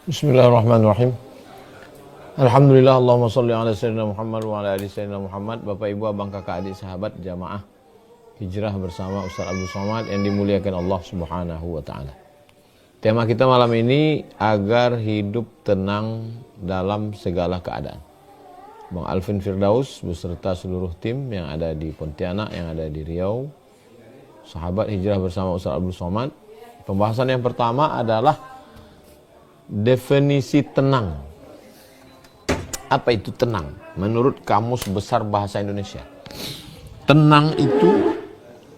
Bismillahirrahmanirrahim. Alhamdulillah, Allahumma sholli ala sayyidina Muhammad wa ala ali sayyidina Muhammad. Bapak Ibu, abang kakak adik sahabat jamaah hijrah bersama Ustaz Abdul Somad yang dimuliakan Allah Subhanahu wa taala. Tema kita malam ini agar hidup tenang dalam segala keadaan. Bang Alvin Firdaus beserta seluruh tim yang ada di Pontianak, yang ada di Riau, sahabat hijrah bersama Ustaz Abdul Somad. Pembahasan yang pertama adalah definisi tenang. Apa itu tenang? Menurut Kamus Besar Bahasa Indonesia, tenang itu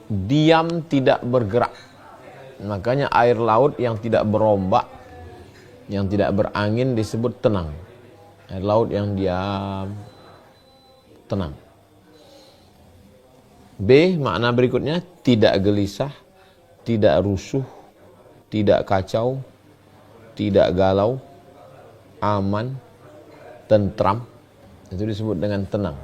diam, tidak bergerak. Makanya air laut yang tidak berombak, yang tidak berangin disebut tenang. Air laut yang diam, tenang. B, makna berikutnya, tidak gelisah, tidak rusuh, tidak kacau, tidak galau, aman, tentram. Itu disebut dengan tenang.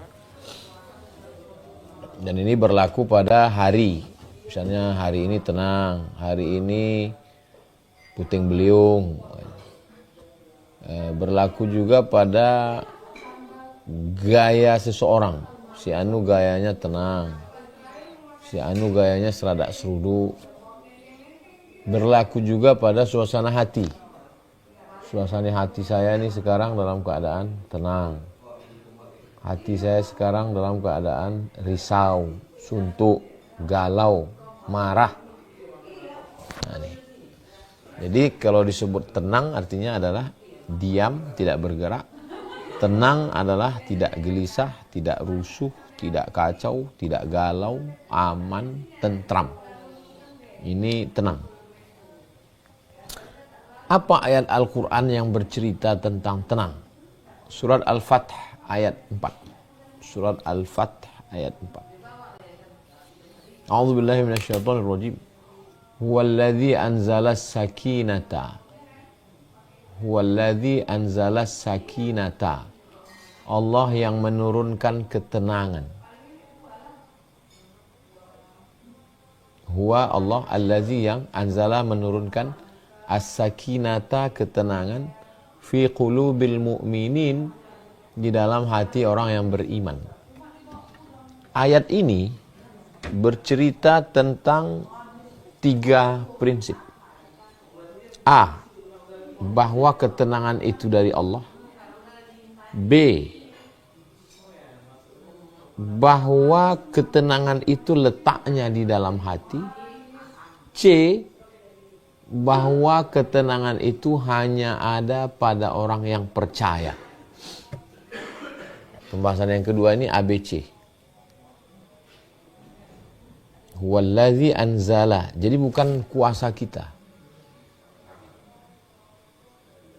Dan ini berlaku pada hari. Misalnya hari ini tenang, hari ini puting beliung. Berlaku juga pada gaya seseorang. Si anu gayanya tenang, si anu gayanya seradak serudu. Berlaku juga pada suasana hati. Suasana hati saya ini sekarang dalam keadaan tenang. Hati saya sekarang dalam keadaan risau, suntuk, galau, marah. Nah, nih. Jadi kalau disebut tenang artinya adalah diam, tidak bergerak. Tenang adalah tidak gelisah, tidak rusuh, tidak kacau, tidak galau, aman, tentram. Ini tenang. Apa ayat Al-Quran yang bercerita tentang tenang? Surat Al-Fath ayat 4. Surat Al-Fath ayat 4. A'udzubillahi minasyaitonirrajim. Huwallazi anzalas sakinata. Huwallazi anzalas sakinata. Allah yang menurunkan ketenangan. Huwa Allah allazi yang anzala menurunkan as-sakinata ketenangan fi qulubil mu'minin di dalam hati orang yang beriman. Ayat ini bercerita tentang 3 prinsip. A, bahwa ketenangan itu dari Allah. B, bahwa ketenangan itu letaknya di dalam hati. C, bahwa ketenangan itu hanya ada pada orang yang percaya. Pembahasan yang kedua ini ABC. Huwallazi anzala. Jadi bukan kuasa kita.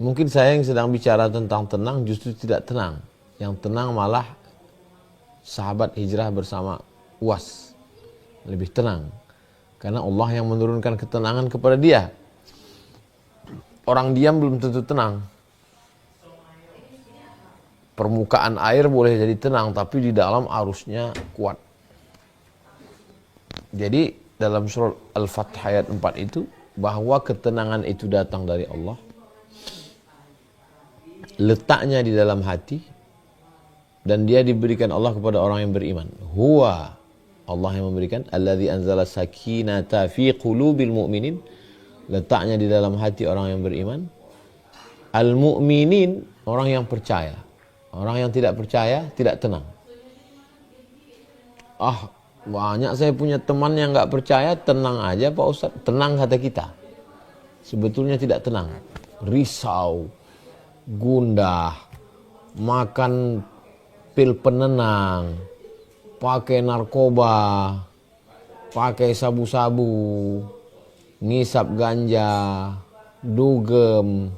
Mungkin saya yang sedang bicara tentang tenang justru tidak tenang. Yang tenang malah sahabat hijrah bersama UAS. Lebih tenang. Karena Allah yang menurunkan ketenangan kepada dia. Orang diam belum tentu tenang. Permukaan air boleh jadi tenang, tapi di dalam arusnya kuat. Jadi dalam surat Al-Fath ayat 4 itu, bahwa ketenangan itu datang dari Allah. Letaknya di dalam hati. Dan dia diberikan Allah kepada orang yang beriman. Huwa Allah yang memberikan, allazi anzala sakinata fi qulubil mu'minin, letaknya di dalam hati orang yang beriman. Al-mu'minin, orang yang percaya. Orang yang tidak percaya tidak tenang. Banyak saya punya teman yang enggak percaya, tenang aja Pak Ustaz. Tenang kata kita. Sebetulnya tidak tenang. Risau, gundah, makan pil penenang, pakai narkoba, pakai sabu-sabu, ngisap ganja, dugem.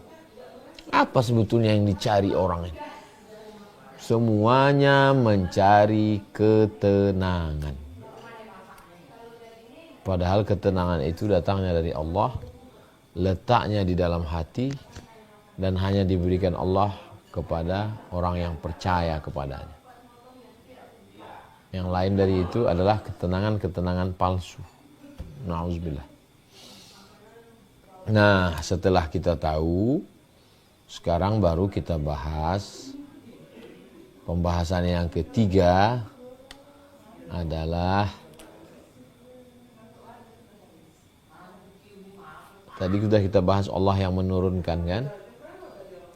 Apa sebetulnya yang dicari orang ini? Semuanya mencari ketenangan. Padahal ketenangan itu datangnya dari Allah, letaknya di dalam hati, dan hanya diberikan Allah kepada orang yang percaya kepadanya. Yang lain dari itu adalah ketenangan-ketenangan palsu. Na'udzubillah. Nah, setelah kita tahu Sekarang baru kita bahas pembahasan yang ketiga adalah tadi sudah kita bahas Allah yang menurunkan kan?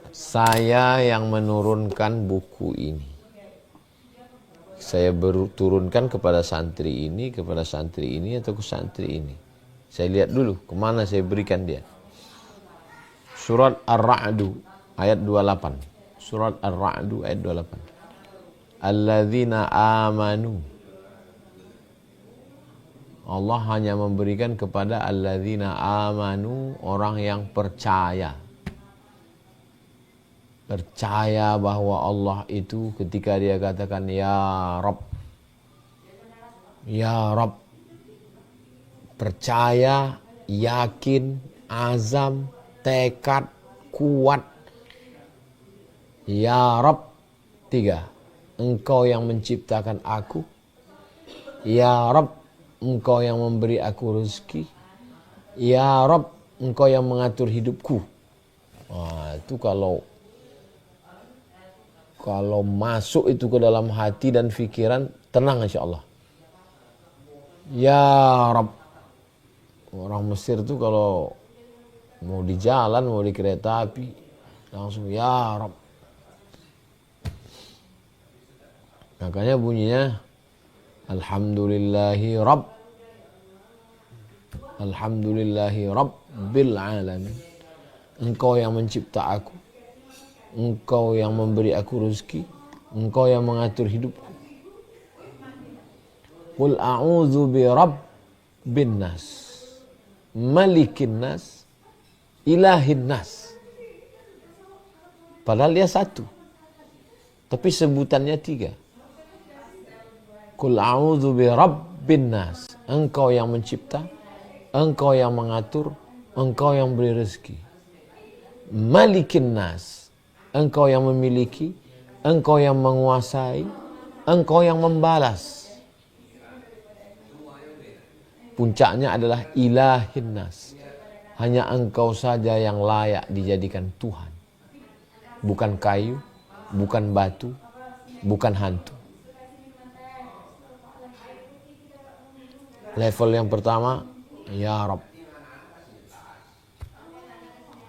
Saya yang menurunkan buku ini. Saya turunkan kepada santri ini atau ke santri ini. Saya lihat dulu kemana saya berikan dia. Surat Ar-Ra'du ayat 28. Surat Ar-Ra'du ayat 28. Alladzina amanu. Allah hanya memberikan kepada alladzina amanu, orang yang percaya. Percaya bahwa Allah itu ketika dia katakan ya Rabb, ya Rabb, percaya, yakin, azam, tekad, kuat. Ya Rabb, 3, Engkau yang menciptakan aku. Ya Rabb, Engkau yang memberi aku rezeki. Ya Rabb, Engkau yang mengatur hidupku. Wah, itu kalau masuk itu ke dalam hati dan pikiran, tenang insya Allah. Ya Rabb. Orang Mesir tuh kalau mau di jalan, mau di kereta api, langsung ya Rabb. Makanya bunyinya Alhamdulillahi Rabb. Alhamdulillahi Rabbil Alamin. Engkau yang mencipta aku. Engkau yang memberi aku rezeki. Engkau yang mengatur hidupku. Qul a'udzu bi rabbin nas, malikin nas, ilahin nas. Padahal dia satu, tapi sebutannya 3. Qul a'udzu bi rabbin nas. Engkau yang mencipta, Engkau yang mengatur, Engkau yang beri rezeki. Malikin nas. Engkau yang memiliki, Engkau yang menguasai, Engkau yang membalas. Puncaknya adalah ilahin nas. Hanya Engkau saja yang layak dijadikan Tuhan. Bukan kayu, bukan batu, bukan hantu. Level yang pertama, ya Rabb.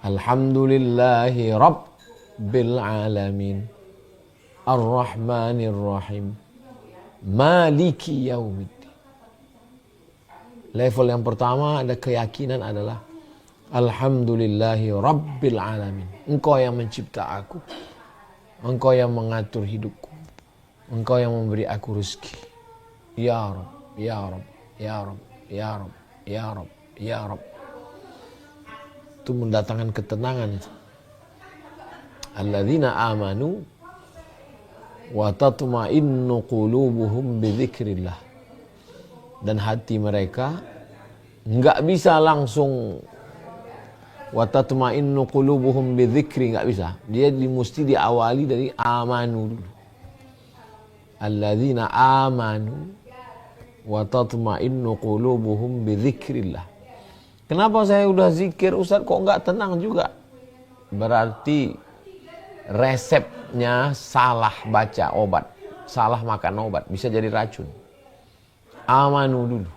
Alhamdulillahi Rabbil Alamin, Ar-Rahmanir Rahim, Maliki Yaumiddin. Level yang pertama ada keyakinan adalah Alhamdulillahi Rabbil Alamin. Engkau yang mencipta aku, Engkau yang mengatur hidupku, Engkau yang memberi aku rezeki. Ya Rabb, ya Rabb, ya Rabb, ya Rabb, ya Rabb, ya Rabb. Itu mendatangkan ketenangan itu. Alladzina amanu wa tatma'innu qulubuhum bidzikrillah. Dan hati mereka enggak bisa langsung wa tatma'innu qulubuhum bidzikri, enggak bisa. Dia mesti diawali dari amanu dulu. Alladzina amanu wa tatma'innu qulubuhum bidzikrillah. Kenapa saya udah zikir Ustaz kok enggak tenang juga? Berarti resepnya salah baca obat, salah makan obat, bisa jadi racun. Amanu dulu.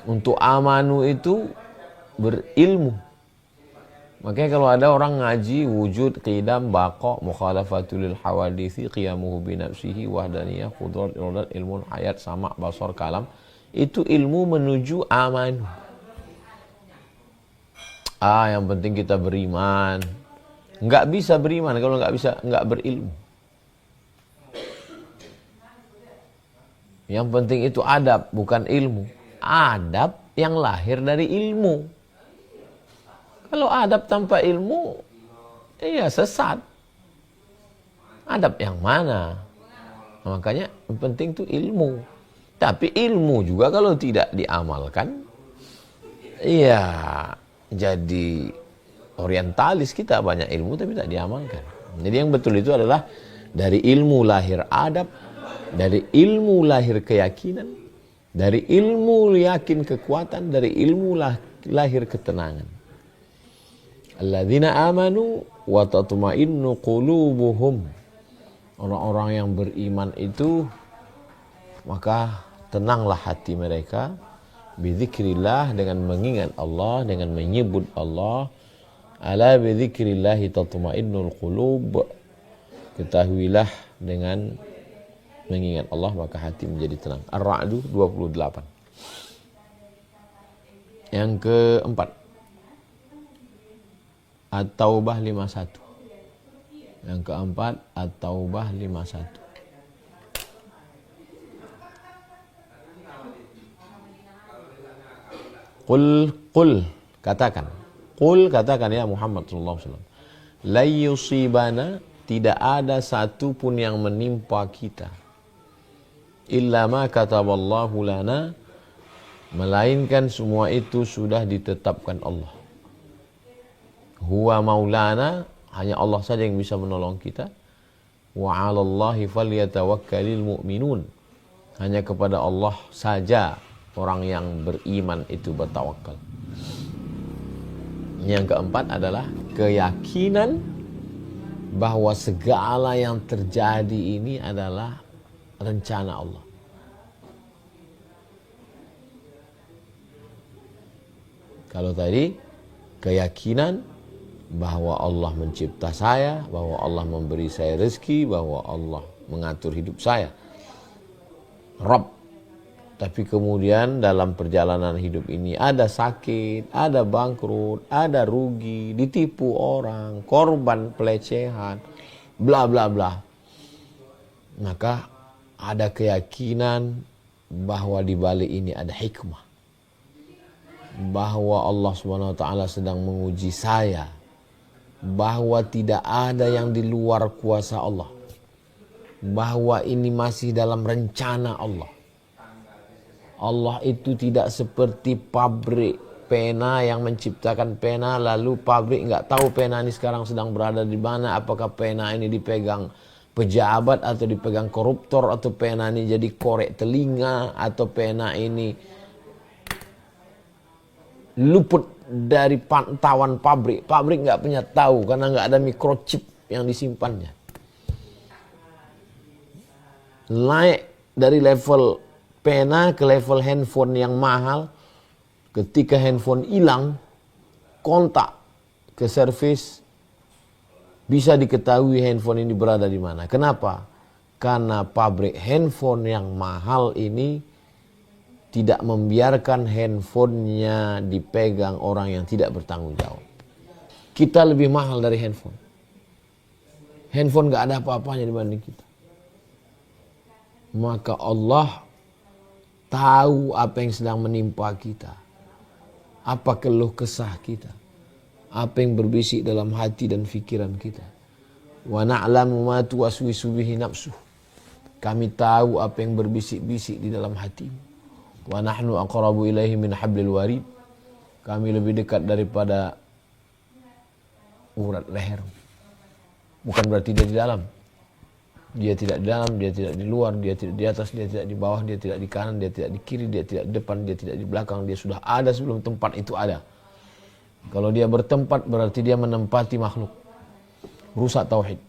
Untuk amanu itu berilmu. Makanya kalau ada orang ngaji wujud, qidam, baqa, mukhalafatul hawadithi, qiyamuhu binafsihi, wahdaniyah, qudrat, irodat, ilmun, hayat, sama, basar, kalam, itu ilmu menuju amanu. Yang penting kita beriman. Enggak bisa beriman kalau enggak berilmu. Yang penting itu adab, bukan ilmu. Adab yang lahir dari ilmu. Kalau adab tanpa ilmu, iya sesat. Adab yang mana? Nah, makanya yang penting itu ilmu. Tapi ilmu juga kalau tidak diamalkan, iya jadi orientalis, kita banyak ilmu tapi tak diamalkan. Jadi yang betul itu adalah dari ilmu lahir adab, dari ilmu lahir keyakinan, dari ilmu yakin kekuatan, dari ilmu lahir ketenangan. Alladzina amanu wa tatma'innu qulubuhum. Orang-orang yang beriman itu maka tenanglah hati mereka bidzikrillah, dengan mengingat Allah, dengan menyebut Allah. Ala bidzikrillah tatma'innul qulub. Ketahuilah dengan mengingat Allah maka hati menjadi tenang. Ar-Ra'd 28. Yang keempat, At-Taubah 51. Yang keempat, At-Taubah 51. Qul katakan. Qul katakan ya Muhammad sallallahu alaihi wasallam. La yusibana, tidak ada satu pun yang menimpa kita. Illa ma kataballahu lana, melainkan semua itu sudah ditetapkan Allah. Huwa maulana, hanya Allah saja yang bisa menolong kita. Wa 'alallahi falyatawakkalul mu'minun, hanya kepada Allah saja orang yang beriman itu bertawakal. Yang keempat adalah keyakinan bahwa segala yang terjadi ini adalah rencana Allah. Kalau tadi keyakinan bahwa Allah mencipta saya, bahwa Allah memberi saya rezeki, bahwa Allah mengatur hidup saya, Rabb. Tapi kemudian dalam perjalanan hidup ini ada sakit, ada bangkrut, ada rugi, ditipu orang, korban pelecehan, bla bla bla. Maka ada keyakinan bahwa di balik ini ada hikmah. Bahwa Allah SWT sedang menguji saya. Bahwa tidak ada yang di luar kuasa Allah. Bahwa ini masih dalam rencana Allah. Allah itu tidak seperti pabrik pena yang menciptakan pena, lalu pabrik nggak tahu pena ini sekarang sedang berada di mana, apakah pena ini dipegang pejabat atau dipegang koruptor, atau pena ini jadi korek telinga, atau pena ini luput dari pantauan pabrik. Pabrik nggak punya tahu karena nggak ada microchip yang disimpannya. Naik dari level pena ke level handphone yang mahal. Ketika handphone hilang, kontak ke servis, bisa diketahui handphone ini berada di mana. Kenapa? Karena pabrik handphone yang mahal ini tidak membiarkan handphonenya dipegang orang yang tidak bertanggung jawab. Kita lebih mahal dari handphone. Handphone gak ada apa-apanya dibanding kita. Maka Allah tahu apa yang sedang menimpa kita. Apa keluh kesah kita. Apa yang berbisik dalam hati dan fikiran kita. Wa na'lamu ma tuwaswisu bihi nafsuh. Kami tahu apa yang berbisik-bisik di dalam hatimu. Wa nahnu aqrabu ilaihi min hablil warid. Kami lebih dekat daripada urat leher. Bukan berarti dia di dalam. Dia tidak di dalam, dia tidak di luar, dia tidak di atas, dia tidak di bawah, dia tidak di kanan, dia tidak di kiri, dia tidak di depan, dia tidak di belakang. Dia sudah ada sebelum tempat itu ada. Kalau dia bertempat berarti dia menempati makhluk. Rusak tauhid.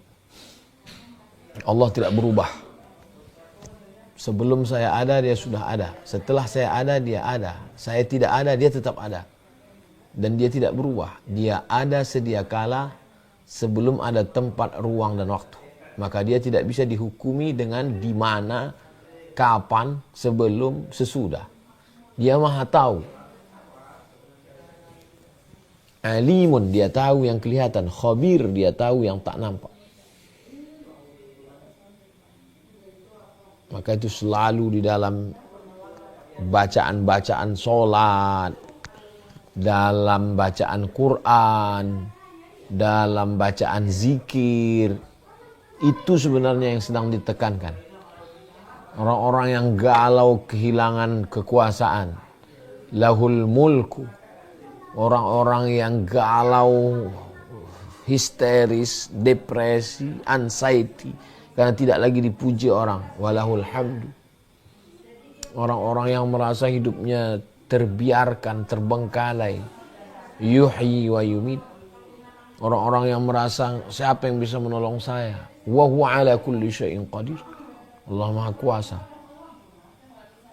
Allah tidak berubah. Sebelum saya ada, dia sudah ada. Setelah saya ada, dia ada. Saya tidak ada, dia tetap ada. Dan dia tidak berubah. Dia ada sedia kala sebelum ada tempat, ruang, dan waktu. Maka dia tidak bisa dihukumi dengan di mana, kapan, sebelum, sesudah. Dia maha tahu. Alimun, dia tahu yang kelihatan. Khabir, dia tahu yang tak nampak. Maka itu selalu di dalam bacaan-bacaan sholat, dalam bacaan Quran, dalam bacaan zikir, itu sebenarnya yang sedang ditekankan. Orang-orang yang galau kehilangan kekuasaan, lahul mulku. Orang-orang yang galau, histeris, depresi, anxiety, karena tidak lagi dipuji orang. Walahul hamdu. Orang-orang yang merasa hidupnya terbiarkan, terbengkalai. Yuhyi wa yumit. Orang-orang yang merasa siapa yang bisa menolong saya. Wa huwa ala kulli syai'in qadir. Allah Maha Kuasa.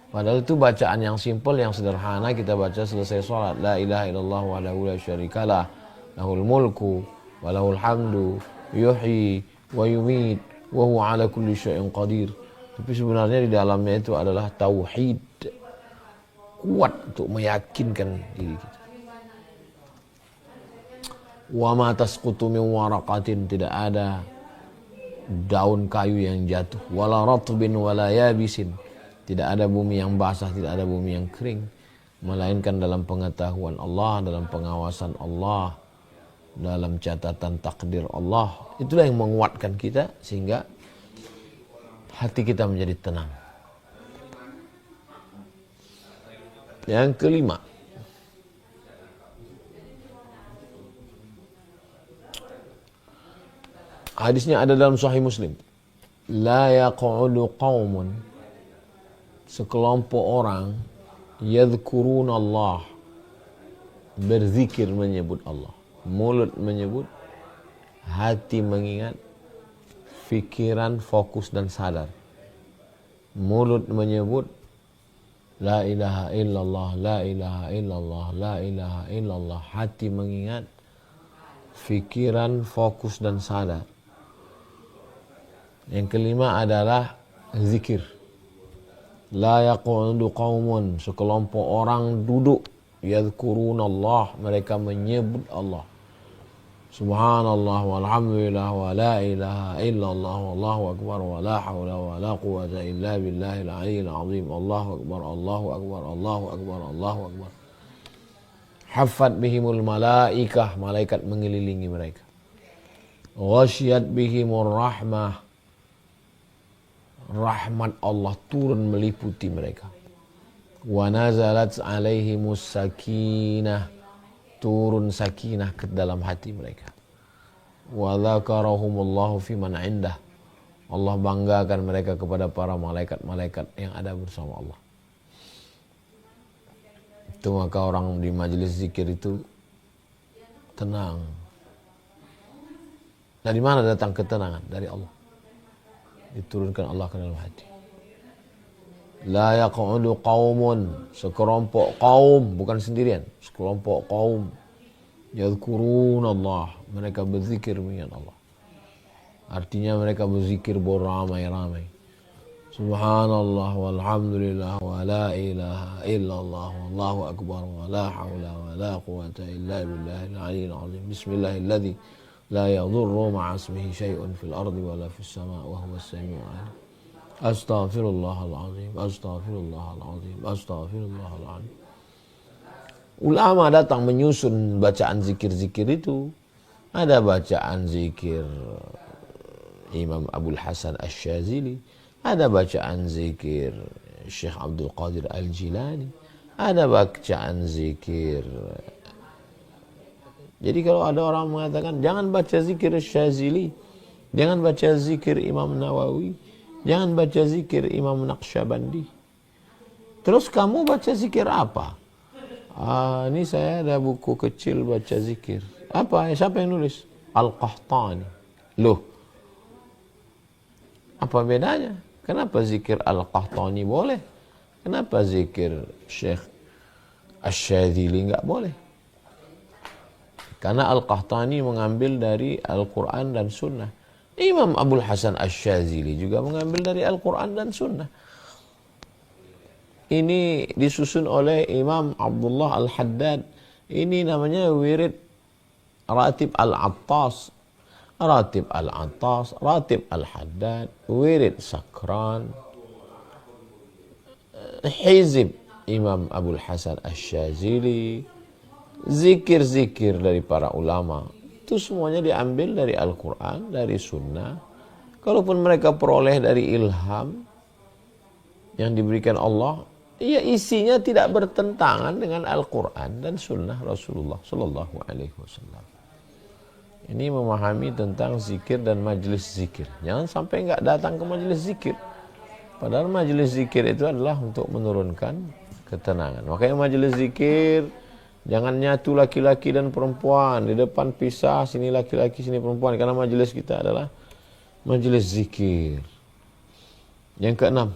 Padahal itu bacaan yang simpel, yang sederhana, kita baca selesai sholat. La ilaha illallah wahdahu la syarikalah. Lahul mulku wa lahul hamdu. Yuhyi wa yumit. Wa huwa ala kulli syai'in qadir. Tapi sebenarnya di dalamnya itu adalah tauhid. Kuat untuk meyakinkan diri kita. Wa ma tasqutu min waraqatin, tidak ada daun kayu yang jatuh. Wala ratbin wala yabisin, tidak ada bumi yang basah, tidak ada bumi yang kering, melainkan dalam pengetahuan Allah, dalam pengawasan Allah, dalam catatan takdir Allah. Itulah yang menguatkan kita sehingga hati kita menjadi tenang. Yang kelima, hadisnya ada dalam Sahih Muslim. La yaq'udu qaumun, sekelompok orang, yadhkuruna Allah, berzikir menyebut Allah. Mulut menyebut, hati mengingat, fikiran fokus dan sadar. Mulut menyebut la ilaha illallah, la ilaha illallah, la ilaha illallah. Hati mengingat, fikiran fokus dan sadar. Yang kelima adalah zikir. La yaqudu qaumun, sekelompok orang duduk, yadhkuruna Allah, mereka menyebut Allah. Subhanallah walhamdulillah wa la ilaha illallah wallahu akbar wa la hawla wa la quwwata illa billahil aliyyil azim. Allahu akbar, Allahu akbar, Allahu akbar, Allahu akbar. Haffat bihimul malaikah, malaikat mengelilingi mereka. Ghasyiyat bihimur rahmah, rahmat Allah turun meliputi mereka. Wa nazalat alaihimus sakinah, turun sakinah ke dalam hati mereka. Wa dzakarahumullahu fiman indah, Allah banggakan mereka kepada para malaikat-malaikat yang ada bersama Allah. Itu maka orang di majelis zikir itu tenang. Dari mana datang ketenangan? Dari Allah. Diturunkan Allah ke dalam hati. La yaq'udu qaumun, sekelompok kaum, bukan sendirian, sekelompok kaum, yadhkuruna Allah, mereka berzikir mengingat Allah. Artinya mereka berzikir beramai-ramai. Subhanallah walhamdulillah wa la ilaha illallah wallahu akbar wa la hawla wa la quwwata illa billahil aliyyil azim. Bismillahilladzi la yadurru ma'a ismihi syai'un fil ardi wa la fis sama' wa huwas sami'ul 'alim. Astaghfirullahalazim, astaghfirullahalazim, astaghfirullahalazim. Ulama datang menyusun bacaan zikir-zikir itu. Ada bacaan zikir Imam Abdul Hasan Asy-Syadzili, ada bacaan zikir Syekh Abdul Qadir Al-Jilani, ada bacaan zikir. Jadi kalau ada orang mengatakan jangan baca zikir Syadzili, jangan baca zikir Imam Nawawi, jangan baca zikir Imam Naqsyabandi, terus kamu baca zikir apa? Ini saya ada buku kecil baca zikir. Apa? Siapa yang nulis? Al-Qahtani. Loh, apa bedanya? Kenapa zikir Al-Qahtani boleh? Kenapa zikir Syekh Asy-Syadzili enggak boleh? Karena Al-Qahtani mengambil dari Al-Quran dan Sunnah. Imam Abdul Hasan Asy-Syadzili juga mengambil dari Al-Quran dan Sunnah. Ini disusun oleh Imam Abdullah Al-Haddad. Ini namanya wirid Ratib Al-Attas. Ratib Al-Attas, Ratib Al-Haddad, wirid Sakran, Hizib Imam Abdul Hasan Asy-Syadzili, zikir-zikir dari para ulama. Itu semuanya diambil dari Al-Quran, dari Sunnah. Kalaupun mereka peroleh dari ilham yang diberikan Allah, ya isinya tidak bertentangan dengan Al-Quran dan Sunnah Rasulullah Sallallahu Alaihi Wasallam. Ini memahami tentang zikir dan majelis zikir. Jangan sampai nggak datang ke majelis zikir. Padahal majelis zikir itu adalah untuk menurunkan ketenangan. Makanya majelis zikir Jangan nyatu laki-laki dan perempuan. Di depan pisah, sini laki-laki, sini perempuan. Karena majelis kita adalah majelis zikir. Yang keenam,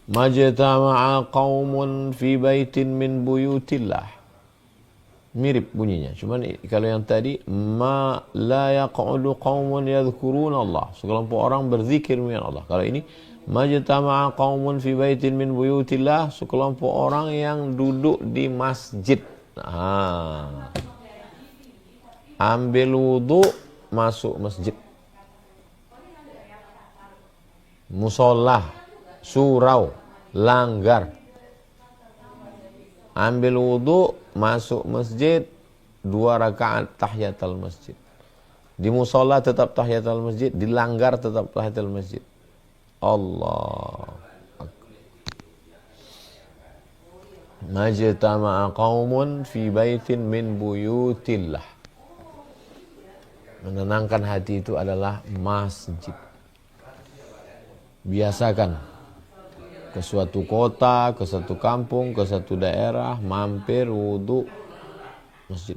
majtama'a qaumun fi baitin min buyutillah. Mirip bunyinya. Cuman kalau yang tadi, ma la yaq'udu qaumun yadhkuruna Allah. Sekelompok orang berzikir dengan Allah. Kalau ini, majtama'a qaumun fi baitin min buyutillah. Sekelompok orang yang duduk di masjid. Ambil wudu, masuk masjid. Musolah, surau, langgar. Ambil wudu, masuk masjid, 2 rakaat tahiyatul masjid. Di musola tetap tahiyatul masjid, di langgar tetap tahiyatul masjid. Allah. Majtama'a qaumun fi baitin min buyutillah. Menenangkan hati itu adalah masjid. Biasakan ke suatu kota, ke satu kampung, ke satu daerah, mampir wudu masjid.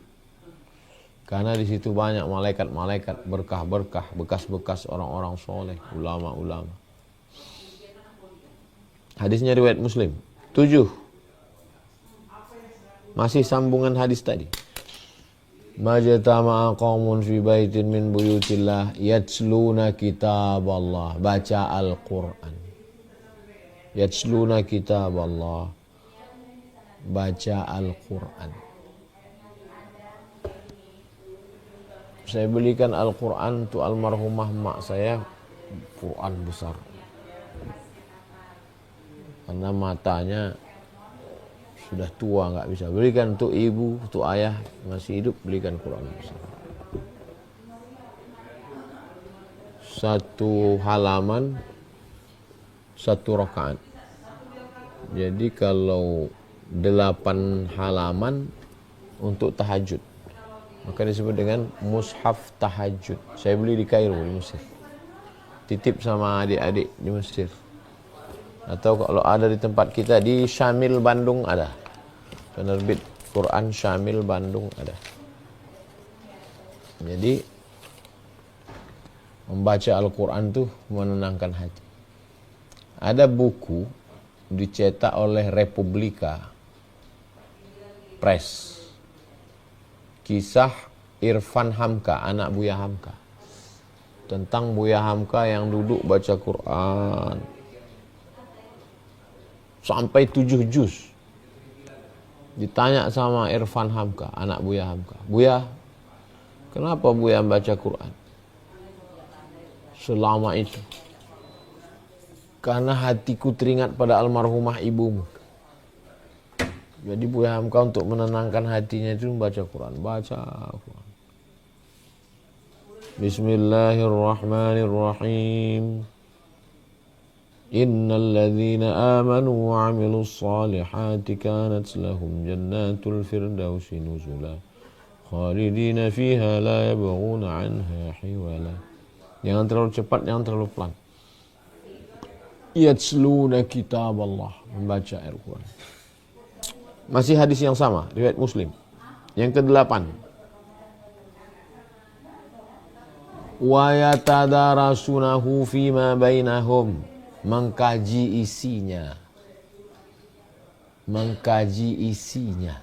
Karena di situ banyak malaikat-malaikat, berkah-berkah, bekas-bekas orang-orang soleh, ulama-ulama. Hadisnya riwayat Muslim. 7. Masih sambungan hadis tadi. Majtama'a qaumun fi baitin min buyutillah yatsluna kitab Allah. Baca Al-Quran. Yatsluna kitab Allah. Baca Al-Quran. Saya belikan Al-Quran untuk almarhumah mak saya. Quran besar. Karena matanya sudah tua, nggak bisa. Belikan untuk ibu, untuk ayah masih hidup, belikan Quran. Satu halaman, 1 rakaat. Jadi kalau 8 halaman untuk tahajud, maka disebut dengan mushaf tahajud. Saya beli di Kairo, di Mesir. Titip sama adik-adik di Mesir. Atau kalau ada di tempat kita, di Syamil Bandung ada. Penerbit Quran Syamil Bandung ada. Jadi membaca Al-Quran tuh menenangkan hati. Ada buku dicetak oleh Republika Press. Kisah Irfan Hamka, anak Buya Hamka. Tentang Buya Hamka yang duduk baca Quran. Sampai 7 juz. Ditanya sama Irfan Hamka, anak Buya Hamka. Buya, kenapa Buya baca Quran selama itu? Karena hatiku teringat pada almarhumah ibumu. Jadi Buya Hamka untuk menenangkan hatinya itu membaca Quran. Baca Quran. Bismillahirrahmanirrahim. Innal ladzina amanu wa 'amilus solihati kanat lahum jannatul firdausi nuzula khalidina fiha la yabghuna 'anha hiwala. Jangan terlalu cepat, jangan terlalu pelan. Yatsluna kitab Allah, membaca Al-Quran. Masih hadis yang sama, riwayat Muslim. Yang ke-8. Wa yatadarasunahu fima bainahum. Mengkaji isinya. Mengkaji isinya.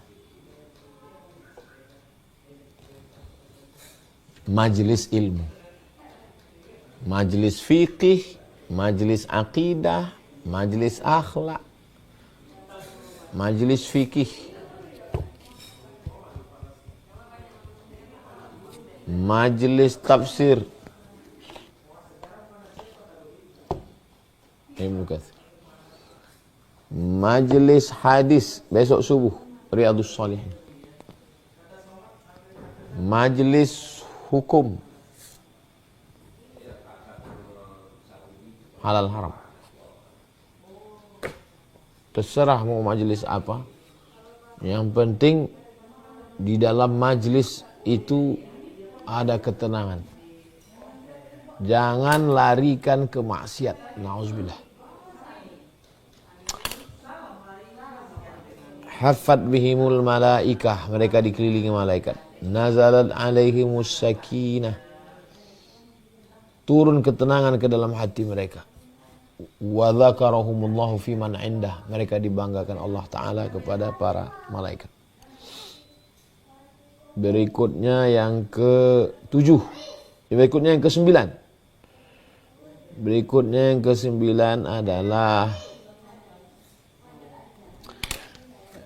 Majelis ilmu. Majelis fikih, majelis akidah, majelis akhlak. Majelis fikih. Majelis tafsir. Ibnu Katsir. Majelis hadis besok subuh, Riyadhus Shalihin. Majelis hukum, halal haram. Terserah mau majelis apa. Yang penting di dalam majelis itu ada ketenangan. Jangan larikan ke maksiat. Nauzubillah. Haffat bihimul malaikah, mereka dikelilingi malaikat. Nazalat alaihimus sakinah, turun ketenangan ke dalam hati mereka. Wa dzakarahumullahu fi man indah, mereka dibanggakan Allah Ta'ala kepada para malaikat. Berikutnya yang ke-7, berikutnya yang ke-9. Berikutnya yang ke-9 adalah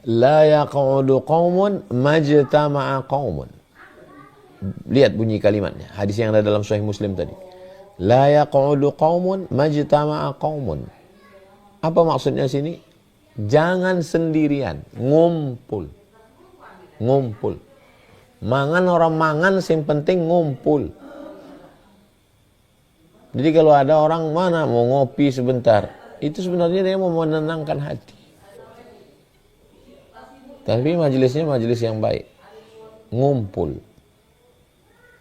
la yaq'udu qaumun majtama'a qaumun. Lihat bunyi kalimatnya, hadis yang ada dalam Sahih Muslim tadi. La yaq'udu qaumun majtama'a qaumun. Apa maksudnya sini? Jangan sendirian, ngumpul. Ngumpul. Mangan orang mangan, yang penting ngumpul. Jadi kalau ada orang mana mau ngopi sebentar, itu sebenarnya dia mau menenangkan hati. Tapi majelisnya majelis yang baik. Ngumpul.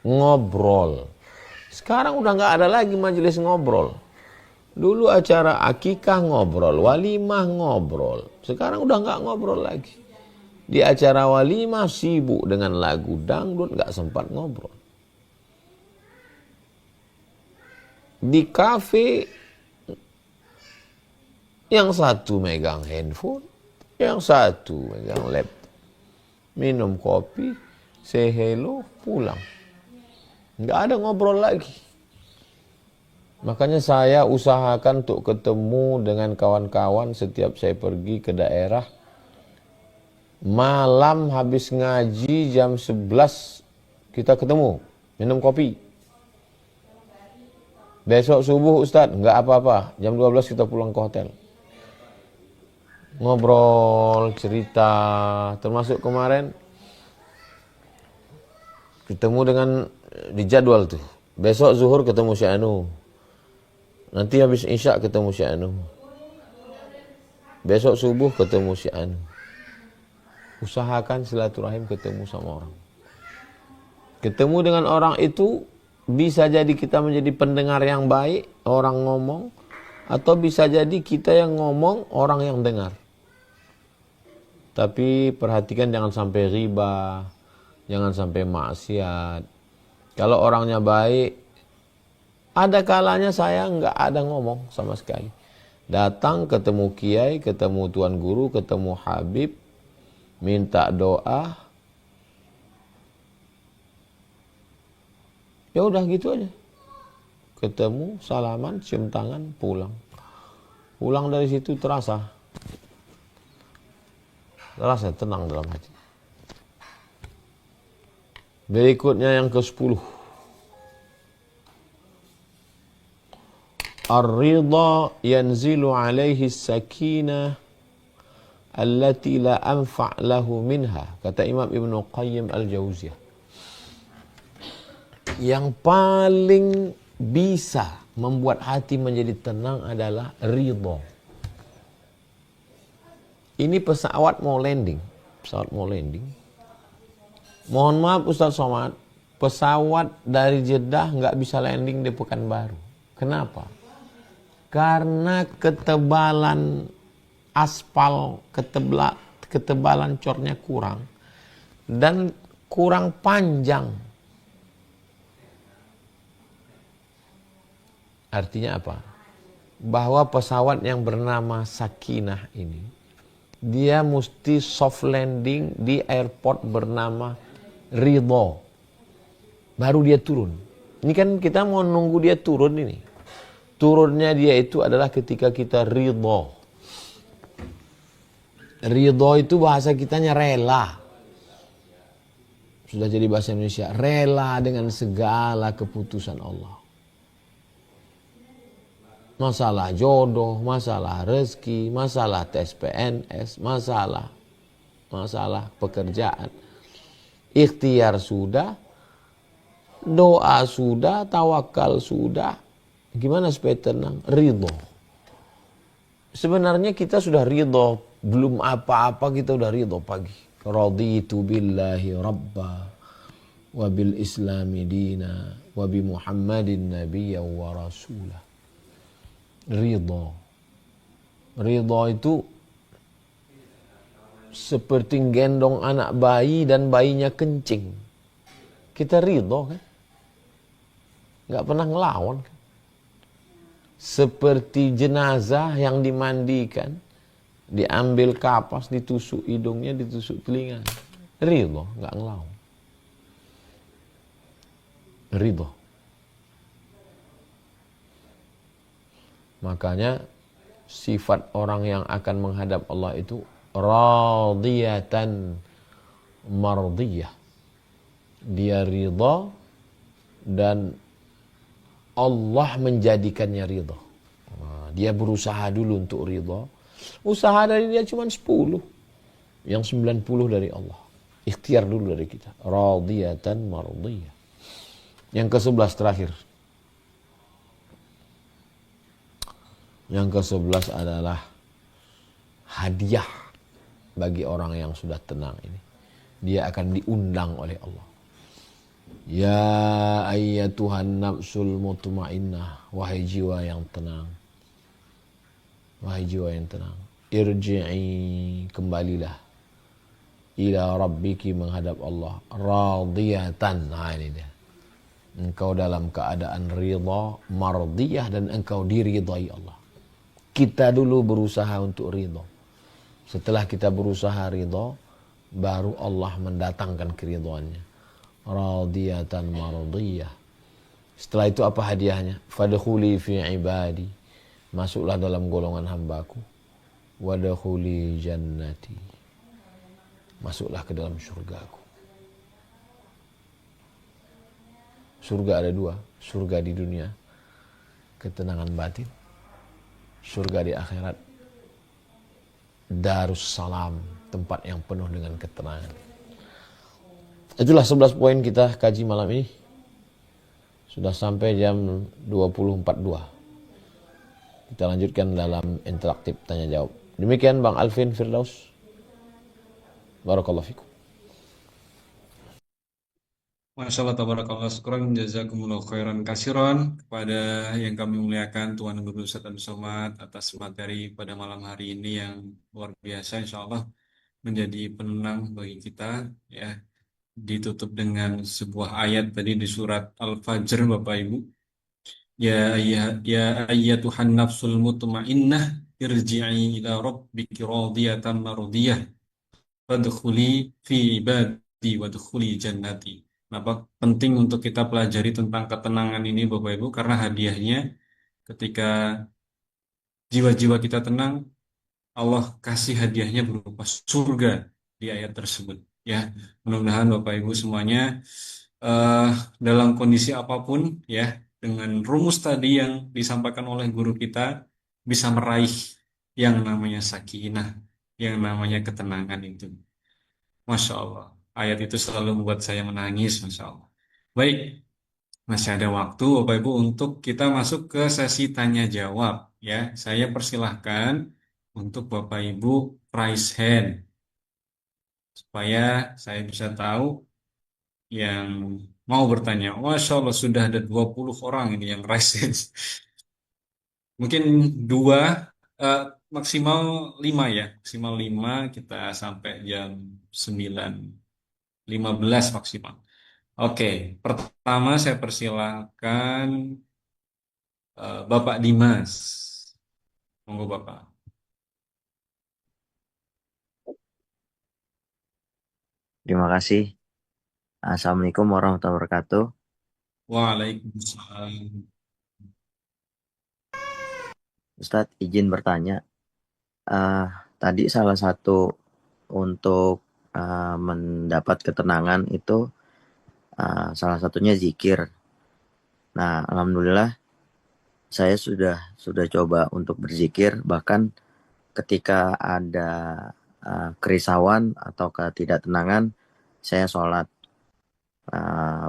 Ngobrol. Sekarang udah nggak ada lagi majelis ngobrol. Dulu acara akikah ngobrol, walimah ngobrol. Sekarang udah nggak ngobrol lagi. Di acara walimah sibuk dengan lagu dangdut, nggak sempat ngobrol. Di kafe yang satu megang handphone, yang satu megang laptop, minum kopi, say hello, pulang. Nggak ada ngobrol lagi. Makanya saya usahakan untuk ketemu dengan kawan-kawan setiap saya pergi ke daerah. Malam habis ngaji jam 11 kita ketemu, minum kopi. Besok subuh Ustadz, nggak apa-apa, jam 12 kita pulang ke hotel. Ngobrol, cerita, termasuk kemarin ketemu dengan di jadwal tuh. Besok zuhur ketemu si Anu. Nanti habis isya ketemu si Anu. Besok subuh ketemu si Anu. Usahakan silaturahim ketemu sama orang. Ketemu dengan orang itu bisa jadi kita menjadi pendengar yang baik, orang ngomong, atau bisa jadi kita yang ngomong, orang yang dengar. Tapi perhatikan jangan sampai riba, jangan sampai maksiat. Kalau orangnya baik, ada kalanya saya nggak ada ngomong sama sekali. Datang ketemu kiai, ketemu tuan guru, ketemu habib, minta doa. Ya udah gitu aja. Ketemu, salaman, cium tangan, pulang. Pulang dari situ terasa tenang dalam hati. Berikutnya yang ke-10. Ar-ridha yanzilu alaihi sakinah allati la anfa' lahu minha. Kata Imam Ibnu Qayyim Al-Jauziyah. Yang paling bisa membuat hati menjadi tenang adalah ridha. Ini pesawat mau landing. Mohon maaf Ustaz Somad, pesawat dari Jeddah nggak bisa landing di Pekanbaru. Kenapa? Karena ketebalan aspal, ketebalan cornya kurang dan kurang panjang. Artinya apa? Bahwa pesawat yang bernama Sakinah ini, dia mesti soft landing di airport bernama Ridho. Baru dia turun. Ini kan kita mau nunggu dia turun ini. Turunnya dia itu adalah ketika kita ridho. Ridho itu bahasa kitanya rela. Sudah jadi bahasa Indonesia. Rela dengan segala keputusan Allah. Masalah jodoh, masalah rezeki, masalah tes PNS, masalah pekerjaan. Ikhtiar sudah, doa sudah, tawakal sudah. Gimana supaya tenang? Ridho. Sebenarnya kita sudah ridho, belum apa-apa kita udah ridho pagi. Raditu billahi rabba wa bil islami dina wa bi Muhammadin nabiyya wa rasulah. Ridho. Ridho itu seperti gendong anak bayi dan bayinya kencing. Kita ridho kan? Nggak pernah ngelawan kan? Seperti jenazah yang dimandikan, diambil kapas, ditusuk hidungnya, ditusuk telinga. Ridho, nggak ngelawan. Ridho. Makanya sifat orang yang akan menghadap Allah itu radiyatan mardiyah. Dia ridha dan Allah menjadikannya ridha. Dia berusaha dulu untuk ridha. Usaha dari dia cuma 10. Yang 90 dari Allah. Ikhtiar dulu dari kita. Radiyatan mardiyah. Yang ke-11 terakhir. Yang ke-11 adalah hadiah bagi orang yang sudah tenang ini. Dia akan diundang oleh Allah. Ya ayyatuhan nafsul mutmainnah, wahai jiwa yang tenang. Wahai jiwa yang tenang, irji'i, kembalilah ila rabbiki, menghadap Allah, radiyatan. Nah ini dia. Engkau dalam keadaan ridha, mardiyah, dan engkau diridhai Allah. Kita dulu berusaha untuk ridha. Setelah kita berusaha ridha, baru Allah mendatangkan keridhaannya. Radiyatan mardiyah. Setelah itu apa hadiahnya? Fadkhuli fi ibadi, masuklah dalam golongan hambaku. Wadkhuli jannati, masuklah ke dalam surgaku. Surga ada dua, surga di dunia, ketenangan batin. Surga di akhirat, Darussalam, tempat yang penuh dengan ketenangan. Itulah 11 poin kita kaji malam ini. Sudah sampai jam 20.42. Kita lanjutkan dalam interaktif tanya jawab. Demikian Bang Alvin Firdaus. Barakallahu fikum. Masya Allah, tabarakallah, syukran, jazakumullah khairan kasiron kepada yang kami muliakan Tuan Guru Ustadz Abdul Somad atas materi pada malam hari ini yang luar biasa, insya Allah menjadi penenang bagi kita, ya. Ditutup dengan sebuah ayat tadi di surat Al-Fajr, Bapak Ibu. Ya ayyatuhan nafsul mutmainnah, irji'i ila rabbiki radiyatan mardiyah, fadkhuli fi ibadi wadkhuli jannati. Kenapa penting untuk kita pelajari tentang ketenangan ini, Bapak Ibu? Karena hadiahnya ketika jiwa-jiwa kita tenang, Allah kasih hadiahnya berupa surga di ayat tersebut. Ya, mudah-mudahan Bapak Ibu semuanya eh, dalam kondisi apapun, ya, dengan rumus tadi yang disampaikan oleh guru kita, bisa meraih yang namanya sakinah, yang namanya ketenangan itu. Masya Allah. Ayat itu selalu membuat saya menangis, Masya Allah. Baik, masih ada waktu Bapak Ibu untuk kita masuk ke sesi tanya jawab. Ya, saya persilahkan untuk Bapak Ibu raise hand supaya saya bisa tahu yang mau bertanya. Masya Allah, sudah ada 20 orang ini yang raise hand. Mungkin dua, eh, maksimal 5 ya. Maksimal 5, kita sampai jam 9.15 maksimal. Oke, pertama saya persilahkan Bapak Dimas. Monggo Bapak. Terima kasih. Assalamualaikum warahmatullahi wabarakatuh. Waalaikumsalam. Ustadz, izin bertanya. Eh, Tadi salah satu untuk mendapat ketenangan itu salah satunya zikir. Nah, alhamdulillah saya sudah coba untuk berzikir. Bahkan ketika ada kerisauan atau ketidaktenangan, saya sholat,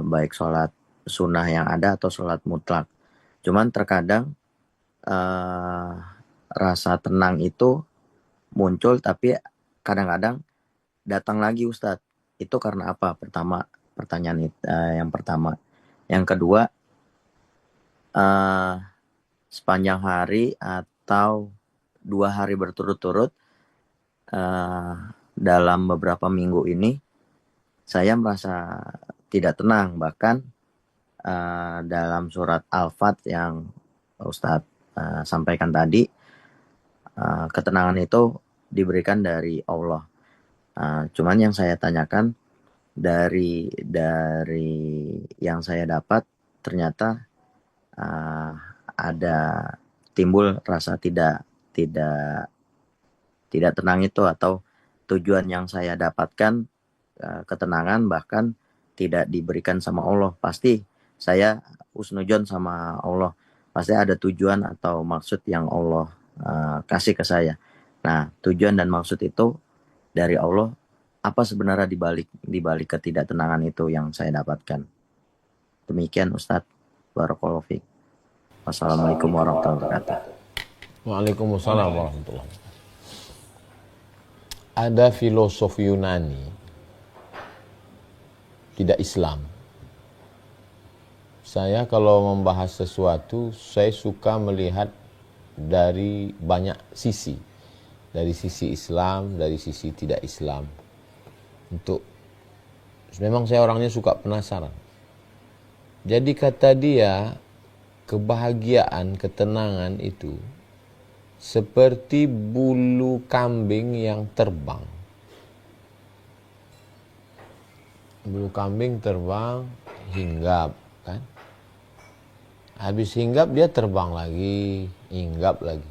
baik sholat sunnah yang ada atau sholat mutlak. Cuman terkadang eh, rasa tenang itu muncul, tapi kadang-kadang datang lagi Ustadz. Itu karena apa? Pertanyaan yang pertama. Yang kedua, eh, sepanjang hari atau 2 hari berturut-turut, eh, dalam beberapa minggu ini saya merasa tidak tenang. Bahkan dalam surat Al-Fat yang Ustadz sampaikan tadi, ketenangan itu diberikan dari Allah. Cuman yang saya tanyakan, dari yang saya dapat, ternyata ada timbul rasa tidak tenang itu, atau tujuan yang saya dapatkan, ketenangan bahkan tidak diberikan sama Allah. Pasti saya husnudzon sama Allah, pasti ada tujuan atau maksud yang Allah kasih ke saya. Nah, tujuan dan maksud itu dari Allah, apa sebenarnya dibalik ketidaktenangan itu yang saya dapatkan. Demikian Ustadz. Barakallahu fiik. Wassalamualaikum warahmatullahi wabarakatuh. Waalaikumsalam warahmatullahi wabarakatuh. Ada filosof Yunani, tidak Islam. Saya kalau membahas sesuatu, saya suka melihat dari banyak sisi. Dari sisi Islam, dari sisi tidak Islam. Memang saya orangnya suka penasaran. Jadi kata dia, kebahagiaan, ketenangan itu seperti bulu kambing yang terbang. Bulu kambing terbang, hinggap, kan? Habis hinggap dia terbang lagi, hinggap lagi.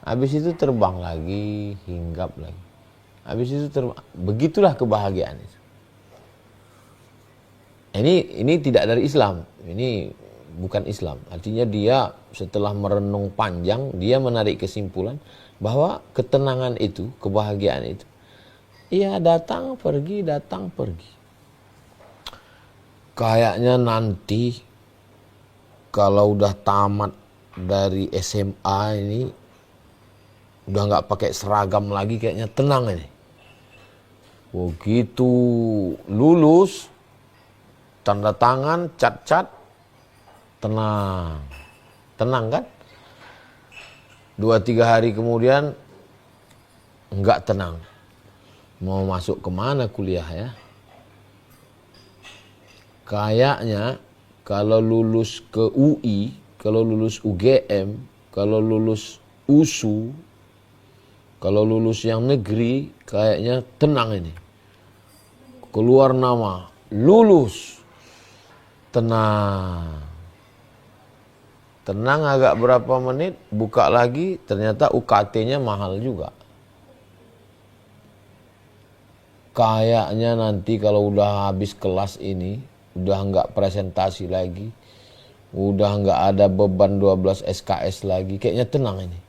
Habis itu terbang lagi, hinggap lagi. Habis itu terbang. Begitulah kebahagiaan itu. Ini tidak dari Islam. Ini bukan Islam. Artinya dia setelah merenung panjang, dia menarik kesimpulan bahwa ketenangan itu, kebahagiaan itu, ya datang pergi, datang pergi. Kayaknya nanti kalau udah tamat dari SMA ini, udah nggak pakai seragam lagi, kayaknya tenang ini. Begitu lulus, tanda tangan, cat-cat, tenang. Tenang kan? 2-3 hari kemudian nggak tenang. Mau masuk kemana kuliah ya? Kayaknya kalau lulus ke UI, kalau lulus UGM, kalau lulus USU, kalau lulus yang negeri, kayaknya tenang ini. Keluar nama, lulus, tenang. Tenang agak berapa menit, buka lagi, ternyata UKT-nya mahal juga. Kayaknya nanti kalau udah habis kelas ini, udah nggak presentasi lagi, udah nggak ada beban 12 SKS lagi, kayaknya tenang ini.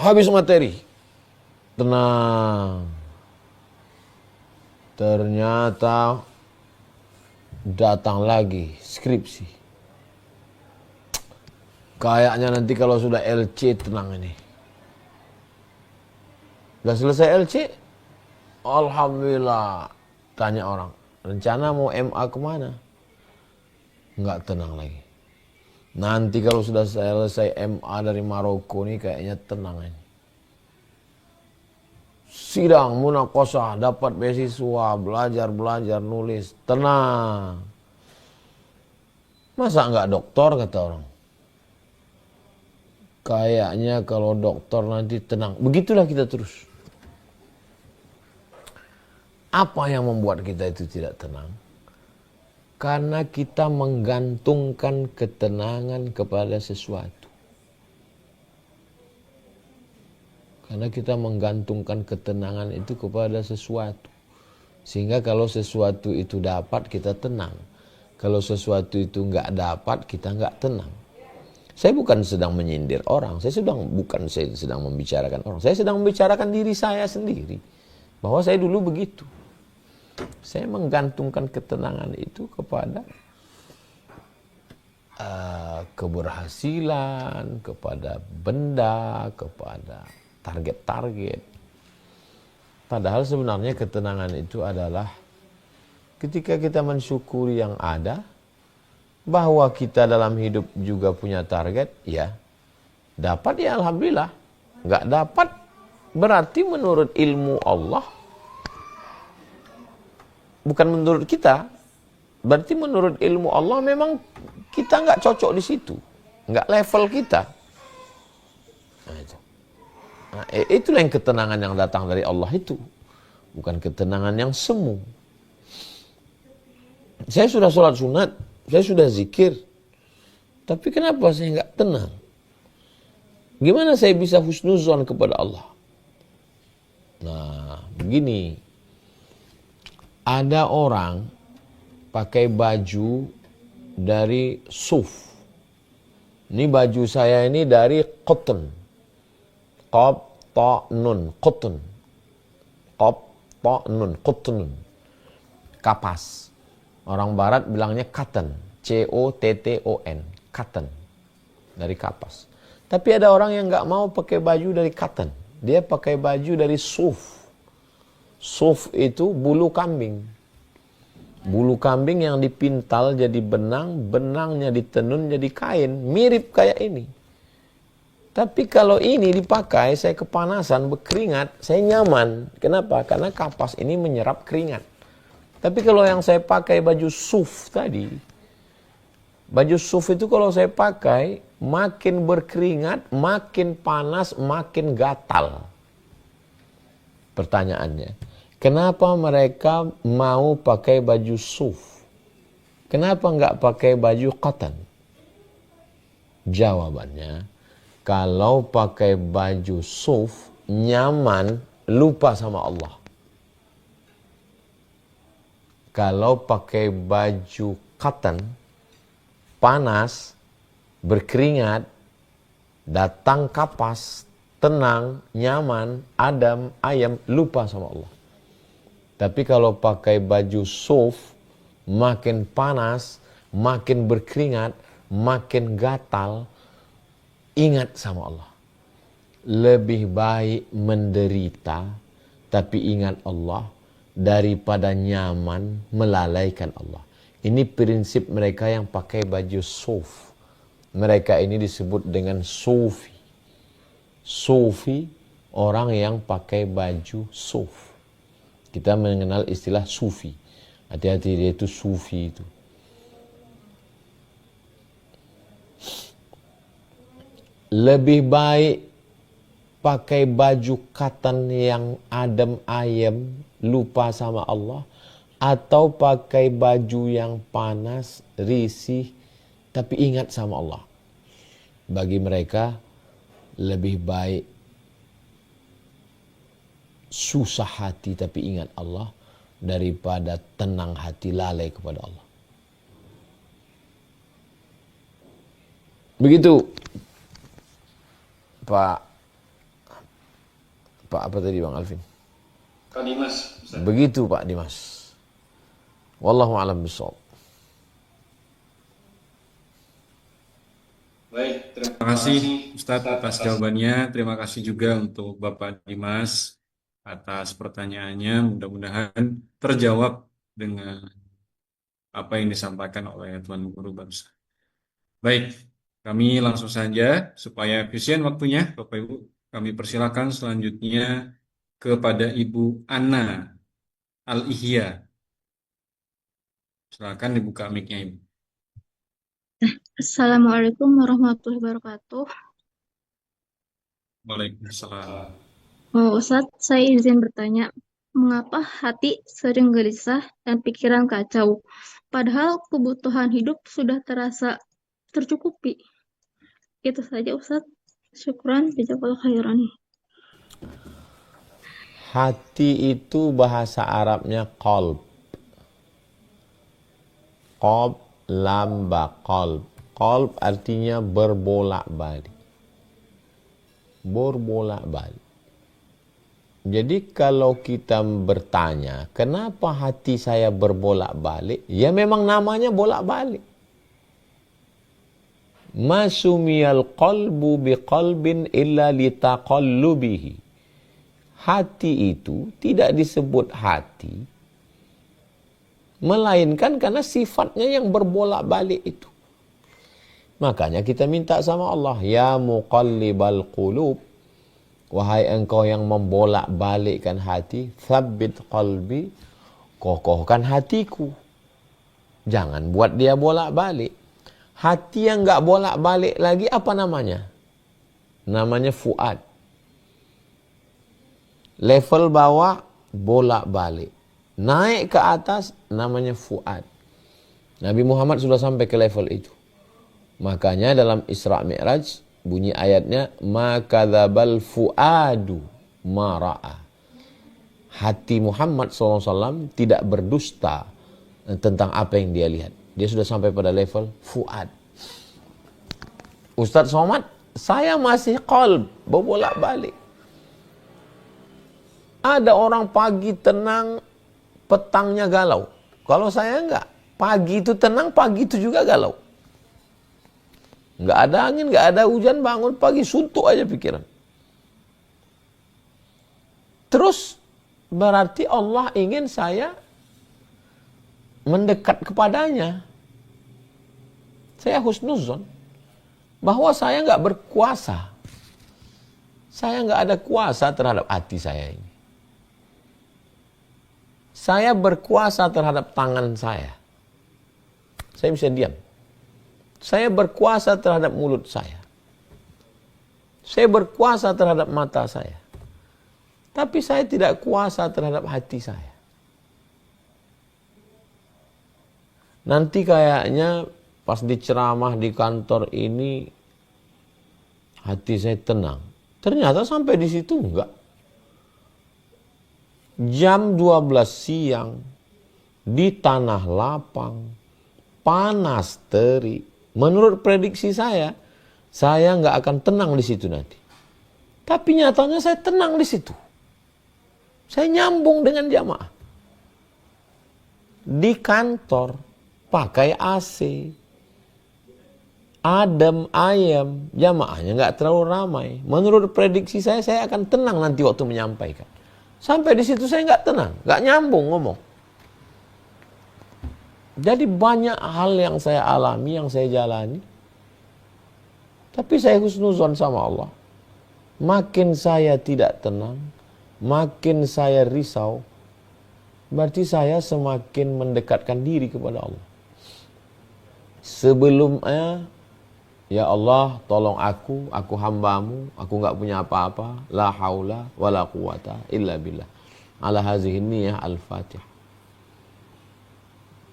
Habis materi, tenang. Ternyata datang lagi skripsi. Kayaknya nanti kalau sudah LC tenang ini. Udah selesai LC, alhamdulillah. Tanya orang, rencana mau MA kemana? Nggak tenang lagi. Nanti kalau sudah selesai MA dari Maroko nih, kayaknya tenang ini. Sidang munaqashah, dapat beasiswa, belajar nulis, tenang. Masa nggak doktor, kata orang. Kayaknya kalau doktor nanti tenang. Begitulah kita terus. Apa yang membuat kita itu tidak tenang? Karena kita menggantungkan ketenangan kepada sesuatu. Karena kita menggantungkan ketenangan itu kepada sesuatu. Sehingga kalau sesuatu itu dapat, kita tenang. Kalau sesuatu itu nggak dapat, kita nggak tenang. Saya bukan sedang menyindir orang. Saya sedang membicarakan orang. Saya sedang membicarakan diri saya sendiri. Bahwa saya dulu begitu. Saya menggantungkan ketenangan itu kepada keberhasilan, kepada benda, kepada target-target. Padahal sebenarnya ketenangan itu adalah ketika kita mensyukuri yang ada, bahwa kita dalam hidup juga punya target, ya dapat ya alhamdulillah, nggak dapat berarti menurut ilmu Allah, bukan menurut kita, berarti menurut ilmu Allah memang kita nggak cocok di situ, nggak level kita. Nah, itulah yang ketenangan yang datang dari Allah itu, bukan ketenangan yang semu. Saya sudah sholat sunat, saya sudah zikir, tapi kenapa saya nggak tenang? Gimana saya bisa husnuzon kepada Allah? Nah, begini, ada orang pakai baju dari suf. Ini baju saya ini dari cotton. Qab ta nun, cotton. Qab ta nun, cotton. Kapas. Orang barat bilangnya cotton, C-O-T-T-O-N, cotton. Dari kapas. Tapi ada orang yang nggak mau pakai baju dari cotton. Dia pakai baju dari suf. Suf itu bulu kambing. Bulu kambing yang dipintal jadi benang, benangnya ditenun jadi kain. Mirip kayak ini. Tapi kalau ini dipakai, saya kepanasan, berkeringat, saya nyaman. Kenapa? Karena kapas ini menyerap keringat. Tapi kalau yang saya pakai baju suf tadi, baju suf itu kalau saya pakai, makin berkeringat, makin panas, makin gatal. Pertanyaannya, kenapa mereka mau pakai baju suf? Kenapa nggak pakai baju cotton? Jawabannya, kalau pakai baju suf, nyaman, lupa sama Allah. Kalau pakai baju cotton, panas, berkeringat, datang kapas, tenang, nyaman, adem, ayam, lupa sama Allah. Tapi kalau pakai baju suf, makin panas, makin berkeringat, makin gatal, ingat sama Allah. Lebih baik menderita, tapi ingat Allah, daripada nyaman melalaikan Allah. Ini prinsip mereka yang pakai baju suf. Mereka ini disebut dengan sufi. Sufi, orang yang pakai baju suf. Kita mengenal istilah sufi. Hati-hati, dia itu sufi itu. Lebih baik pakai baju katan yang adem ayem, lupa sama Allah, atau pakai baju yang panas, risih, tapi ingat sama Allah. Bagi mereka lebih baik susah hati tapi ingat Allah daripada tenang hati lalai kepada Allah. Begitu Pak apa tadi Bang Alvin? Pak Dimas, Ustaz. Begitu Pak Dimas. Wallahu a'lam bishawab. Baik, terima kasih Ustadz atas jawabannya. Terima kasih juga untuk Bapak Dimas atas pertanyaannya. Mudah-mudahan terjawab dengan apa yang disampaikan oleh Tuan Guru barusan. Baik, kami langsung saja supaya efisien waktunya, Bapak Ibu. Kami persilakan selanjutnya kepada Ibu Ana Al-Ihya. Silakan dibuka mic-nya, Ibu. Assalamualaikum warahmatullahi wabarakatuh. Waalaikumsalam. Ustadz, saya izin bertanya, mengapa hati sering gelisah dan pikiran kacau, padahal kebutuhan hidup sudah terasa tercukupi? Itu saja Ustadz. Syukran, jazakallahu khairan. Hati itu bahasa Arabnya qalb. Qalb, lamba, qalb. Qalb artinya berbolak-balik. Berbolak-balik. Jadi kalau kita bertanya, kenapa hati saya berbolak-balik? Ya memang namanya bolak-balik. Ma sumiyal qalbu biqalbin illa litaqallubihi. Hati itu tidak disebut hati, melainkan karena sifatnya yang berbolak-balik itu. Makanya kita minta sama Allah, ya muqallibal qulub, wahai engkau yang membolak-balikkan hati, tsabbit qalbi, kokohkan hatiku. Jangan buat dia bolak-balik. Hati yang enggak bolak-balik lagi apa namanya? Namanya fuad. Level bawah bolak-balik. Naik ke atas namanya fuad. Nabi Muhammad sudah sampai ke level itu. Makanya dalam Isra Mi'raj bunyi ayatnya, ma kadzabal fuadu ma ra'a. Hati Muhammad SAW tidak berdusta tentang apa yang dia lihat. Dia sudah sampai pada level fuad. Ustadz Somad, saya masih qalb, berbolak-balik. Ada orang pagi tenang, petangnya galau. Kalau saya enggak. Pagi itu tenang, pagi itu juga galau. Enggak ada angin, enggak ada hujan, bangun pagi suntuk aja pikiran. Terus berarti Allah ingin saya mendekat kepadanya. Saya husnuzon bahwa saya enggak berkuasa. Saya enggak ada kuasa terhadap hati saya ini. Saya berkuasa terhadap tangan saya. Saya bisa diam. Saya berkuasa terhadap mulut saya. Saya berkuasa terhadap mata saya. Tapi saya tidak kuasa terhadap hati saya. Nanti kayaknya pas diceramah di kantor ini hati saya tenang. Ternyata sampai di situ enggak. Jam 12 siang di tanah lapang, panas terik. Menurut prediksi saya nggak akan tenang di situ nanti. Tapi nyatanya saya tenang di situ. Saya nyambung dengan jamaah. Di kantor pakai AC, adem ayem, jamaahnya nggak terlalu ramai. Menurut prediksi saya akan tenang nanti waktu menyampaikan. Sampai di situ saya nggak tenang, nggak nyambung ngomong. Jadi banyak hal yang saya alami, yang saya jalani. Tapi saya husnuzon sama Allah. Makin saya tidak tenang, makin saya risau, berarti saya semakin mendekatkan diri kepada Allah. Sebelumnya, ya Allah tolong aku hambamu, aku nggak punya apa-apa, la haula wala quwata illa billah. Ala hazihi niyah al-Fatihah.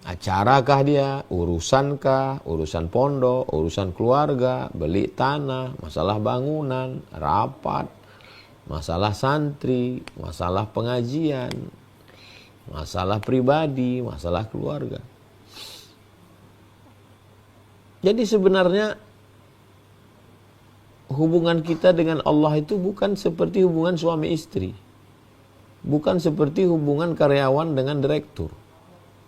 Acarakah dia, urusankah, urusan pondok, urusan keluarga, beli tanah, masalah bangunan, rapat, masalah santri, masalah pengajian, masalah pribadi, masalah keluarga. Jadi sebenarnya hubungan kita dengan Allah itu bukan seperti hubungan suami istri. Bukan seperti hubungan karyawan dengan direktur.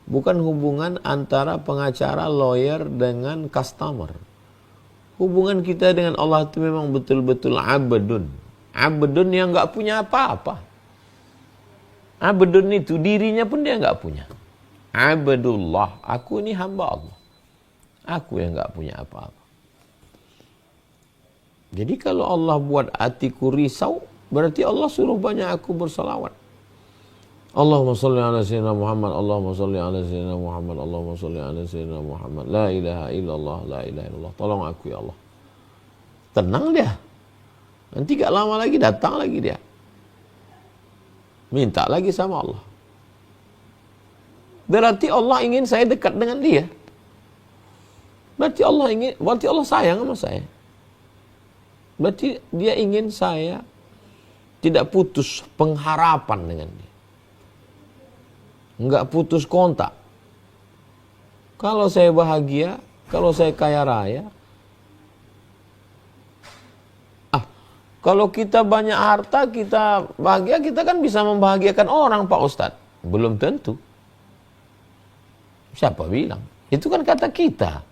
Bukan hubungan antara pengacara, lawyer dengan customer. Hubungan kita dengan Allah itu memang betul-betul abdun. Abdun yang nggak punya apa-apa. Abdun itu dirinya pun dia nggak punya. Abdullah, aku ini hamba Allah. Aku yang nggak punya apa-apa. Jadi kalau Allah buat hatiku risau, berarti Allah suruh banyak aku bersalawat. Allahumma salli ala sayyidina Muhammad, Allahumma salli ala sayyidina Muhammad, Allahumma salli ala sayyidina Muhammad. La ilaha illallah, la ilaha illallah. Tolong aku ya Allah. Tenang dia. Nanti gak lama lagi datang lagi dia. Minta lagi sama Allah. Berarti Allah ingin saya dekat dengan dia. Berarti Allah sayang sama saya. Berarti dia ingin saya tidak putus pengharapan dengan dia. Enggak putus kontak. Kalau saya bahagia, kalau saya kaya raya, kalau kita banyak harta, kita bahagia, kita kan bisa membahagiakan orang, Pak Ustadz. Belum tentu. Siapa bilang? Itu kan kata kita.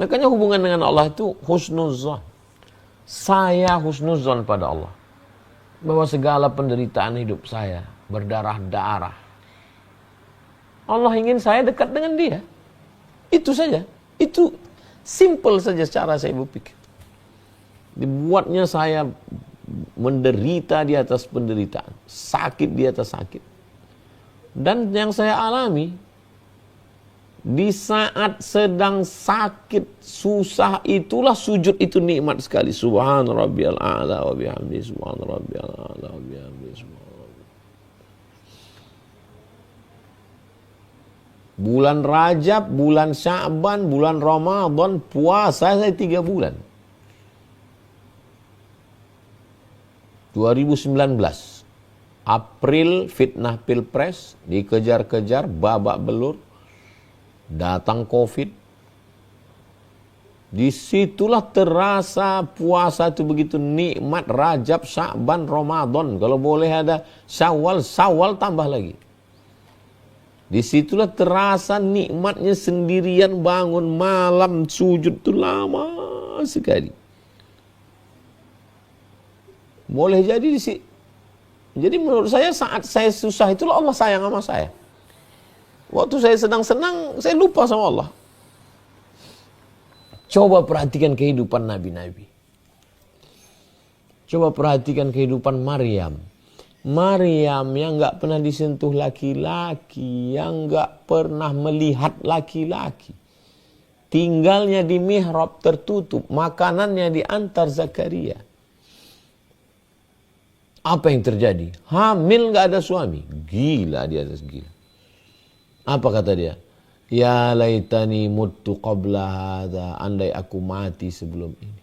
Makanya hubungan dengan Allah itu husnuzon. Saya husnuzon pada Allah. Bahwa segala penderitaan hidup saya berdarah-darah. Allah ingin saya dekat dengan dia. Itu saja. Itu simple saja cara saya berpikir. Dibuatnya saya menderita di atas penderitaan, sakit di atas sakit. Dan yang saya alami, di saat sedang sakit, susah, itulah sujud itu nikmat sekali. Subhan rabbiyal a'la wa bihamdi, subhan rabbiyal a'la wa bihamdi, subhan rabbiyal. Bulan Rajab, bulan Sya'ban, bulan Ramadan, puasa saya 3 bulan. 2019 April, fitnah pilpres, dikejar-kejar, babak belur, datang COVID. Disitulah terasa puasa itu begitu nikmat. Rajab, Sya'ban, Ramadan. Kalau boleh ada Syawal, Syawal tambah lagi. Disitulah terasa nikmatnya sendirian bangun malam, sujud itu lama sekali. Boleh jadi jadi menurut saya saat saya susah itulah Allah sayang sama saya. Waktu saya sedang senang, saya lupa sama Allah. Coba perhatikan kehidupan nabi-nabi. Coba perhatikan kehidupan Maryam. Maryam yang gak pernah disentuh laki-laki, yang gak pernah melihat laki-laki. Tinggalnya di mihrab tertutup, makanannya diantar Zakaria. Apa yang terjadi? Hamil gak ada suami. Gila di atas gila. Apa kata dia? Ya laitani muttu qabla hadha. Andai aku mati sebelum ini.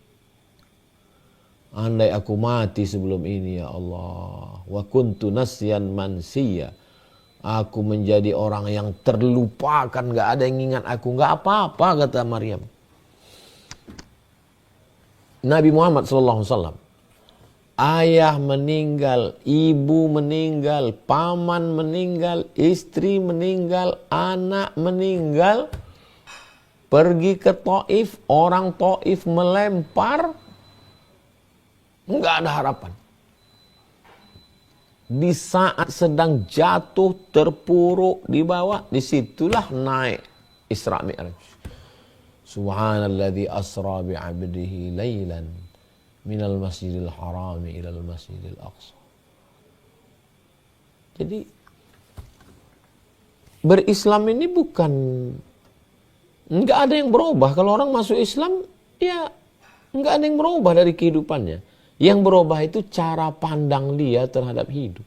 Andai aku mati sebelum ini ya Allah. Wa kuntu nasyan mansiya. Aku menjadi orang yang terlupakan. Gak ada yang ingat aku. Gak apa-apa kata Maryam. Nabi Muhammad SAW. Ayah meninggal, ibu meninggal, paman meninggal, istri meninggal, anak meninggal. Pergi ke Taif, orang Taif melempar. Enggak ada harapan. Di saat sedang jatuh, terpuruk di bawah, disitulah naik Isra Mi'raj. Subhanalladzi asra bi'abdihi laylan minal masjidil harami ilal masjidil aqsa. Jadi berislam ini bukan, enggak ada yang berubah. Kalau orang masuk Islam, ya enggak ada yang berubah dari kehidupannya. Yang berubah itu cara pandang dia terhadap hidup.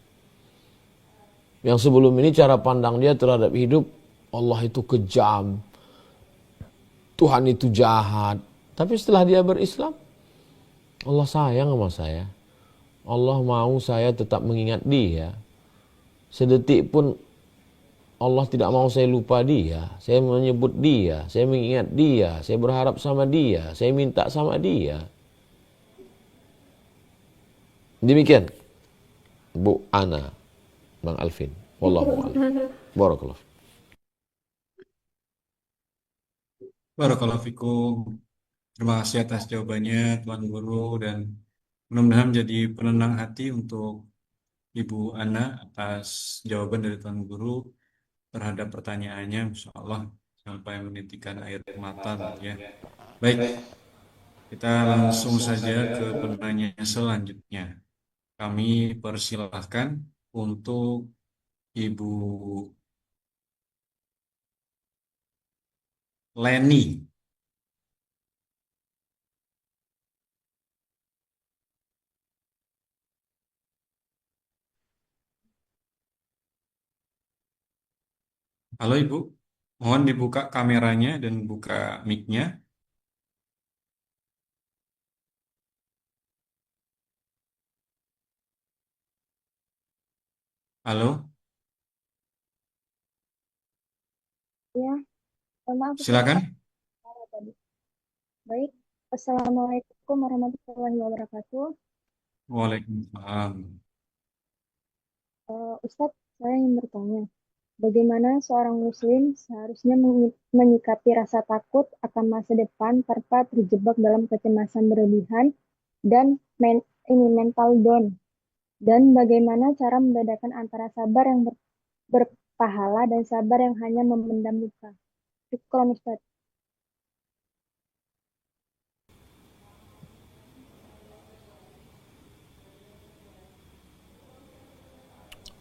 Yang sebelum ini cara pandang dia terhadap hidup, Allah itu kejam, Tuhan itu jahat. Tapi setelah dia berislam, Allah sayang sama saya. Allah mau saya tetap mengingat dia. Sedetik pun Allah tidak mau saya lupa dia. Saya menyebut dia. Saya mengingat dia. Saya berharap sama dia. Saya minta sama dia. Demikian Bu Ana, Bang Alvin. Wallahu a'lam. Barakallahu. Barakallahu fikum. Terima kasih atas jawabannya Tuan Guru dan mudah-mudahan menjadi penenang hati untuk Ibu Ana atas jawaban dari Tuan Guru terhadap pertanyaannya, Insya Allah sampai menitikan air mata ya. Baik, kita langsung saja ke penanya selanjutnya. Kami persilahkan untuk Ibu Leni. Halo Ibu, mohon dibuka kameranya dan buka mic-nya. Halo, Ya, maaf silakan. Ustaz tadi. Baik, Assalamualaikum warahmatullahi wabarakatuh. Waalaikumsalam. Ustadz, saya ingin bertanya, bagaimana seorang Muslim seharusnya menyikapi rasa takut akan masa depan tanpa terjebak dalam kecemasan berlebihan dan mental down? Dan bagaimana cara membedakan antara sabar yang berpahala dan sabar yang hanya memendam luka? Syukron, Ustadz.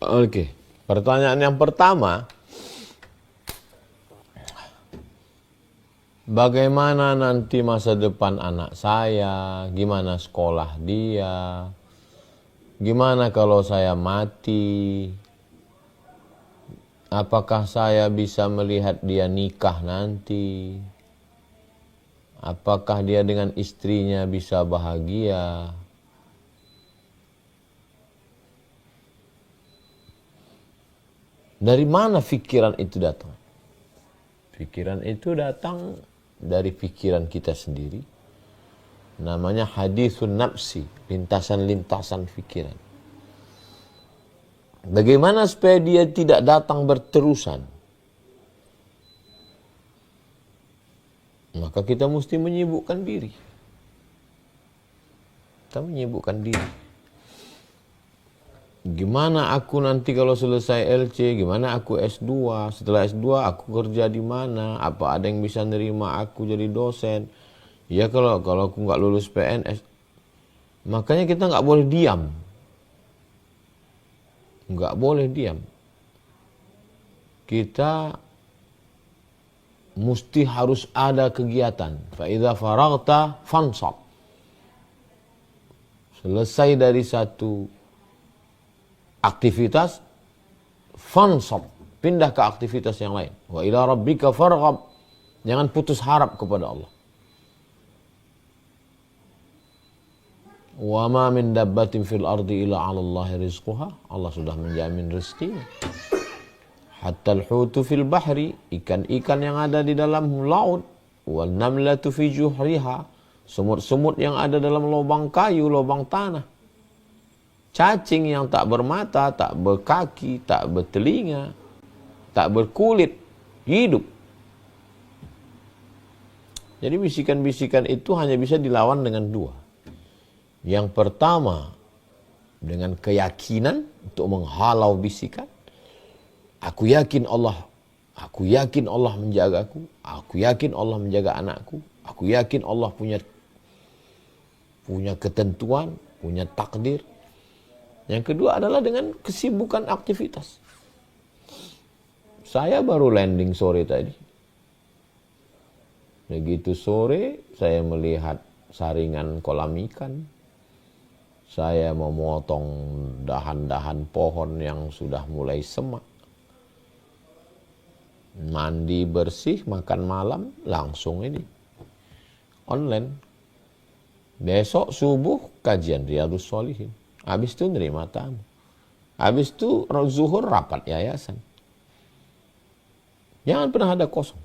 Oke, pertanyaan yang pertama, bagaimana nanti masa depan anak saya, gimana sekolah dia, gimana kalau saya mati, apakah saya bisa melihat dia nikah nanti, apakah dia dengan istrinya bisa bahagia. Dari mana pikiran itu datang? Pikiran itu datang dari pikiran kita sendiri. Namanya hadisun nafsi, lintasan-lintasan pikiran. Bagaimana supaya dia tidak datang berterusan? Maka kita mesti menyibukkan diri. Kita menyibukkan diri. Gimana aku nanti kalau selesai LC, gimana aku S2, setelah S2 aku kerja di mana, apa ada yang bisa nerima aku jadi dosen. Ya kalau aku nggak lulus PNS, makanya kita nggak boleh diam. Nggak boleh diam. Kita mesti harus ada kegiatan. Fa idza faraghta fansab. Selesai dari satu aktivitas, fansab, pindah ke aktivitas yang lain. Wa ila rabbika farghab, jangan putus harap kepada Allah. Wa ma min dabbatin fil ardi illa 'ala Allahi rizquha, Allah sudah menjamin rezekinya. Hatta al-hutu fil bahri, ikan-ikan yang ada di dalam laut, wal namlatu fi juhriha, semut-semut yang ada dalam lubang kayu, lubang tanah. Cacing yang tak bermata, tak berkaki, tak bertelinga, tak berkulit, hidup. Jadi bisikan-bisikan itu hanya bisa dilawan dengan dua. Yang pertama, dengan keyakinan untuk menghalau bisikan. Aku yakin Allah menjagaku, aku yakin Allah menjaga anakku, aku yakin Allah punya ketentuan, punya takdir. Yang kedua adalah dengan kesibukan aktivitas. Saya baru landing sore tadi. Begitu sore, saya melihat saringan kolam ikan. Saya memotong dahan-dahan pohon yang sudah mulai semak. Mandi bersih, makan malam, langsung ini. Online. Besok subuh, kajian Riyadhus Shalihin. Habis itu nerima tamu. Habis itu zuhur rapat yayasan. Jangan pernah ada kosong.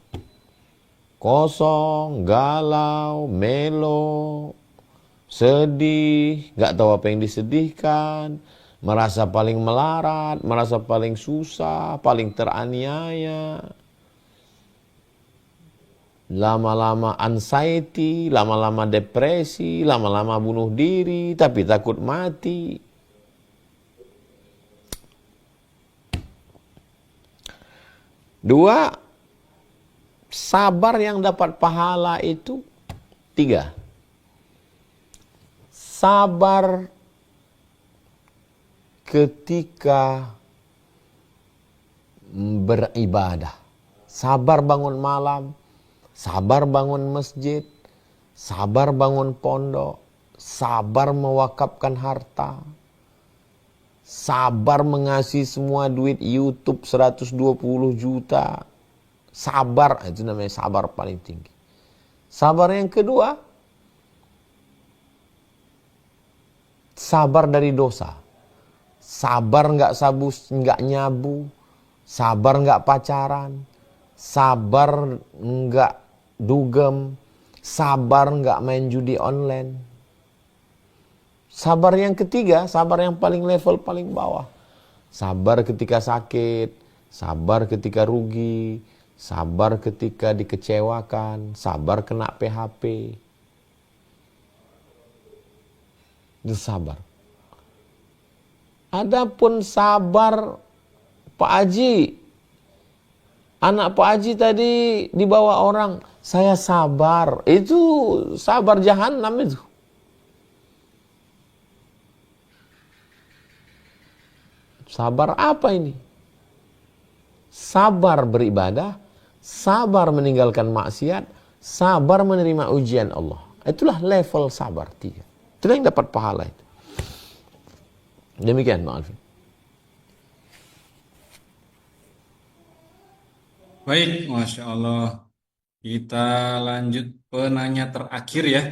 Kosong, galau, melo, sedih, gak tahu apa yang disedihkan, merasa paling melarat, merasa paling susah, paling teraniaya. Lama-lama anxiety, lama-lama depresi, lama-lama bunuh diri, tapi takut mati. Dua, sabar yang dapat pahala itu 3. Sabar ketika beribadah. Sabar bangun malam. Sabar bangun masjid, sabar bangun pondok, sabar mewakafkan harta, sabar mengasihi semua duit YouTube 120 juta, sabar, itu namanya sabar paling tinggi. Sabar yang kedua, sabar dari dosa, sabar nggak nyabu, sabar nggak pacaran, sabar nggak dugem, sabar nggak main judi online. Sabar yang ketiga, sabar yang paling level paling bawah. Sabar ketika sakit, sabar ketika rugi, sabar ketika dikecewakan, sabar kena PHP. Itu sabar. Adapun sabar Pak Haji, anak Pak Haji tadi dibawa orang, saya sabar. Itu sabar jahanam itu. Sabar apa ini? Sabar beribadah, sabar meninggalkan maksiat, sabar menerima ujian Allah. Itulah level sabar 3. Itulah yang dapat pahala itu. Demikian, Bang Alvin. Baik, Masya Allah. Kita lanjut penanya terakhir ya.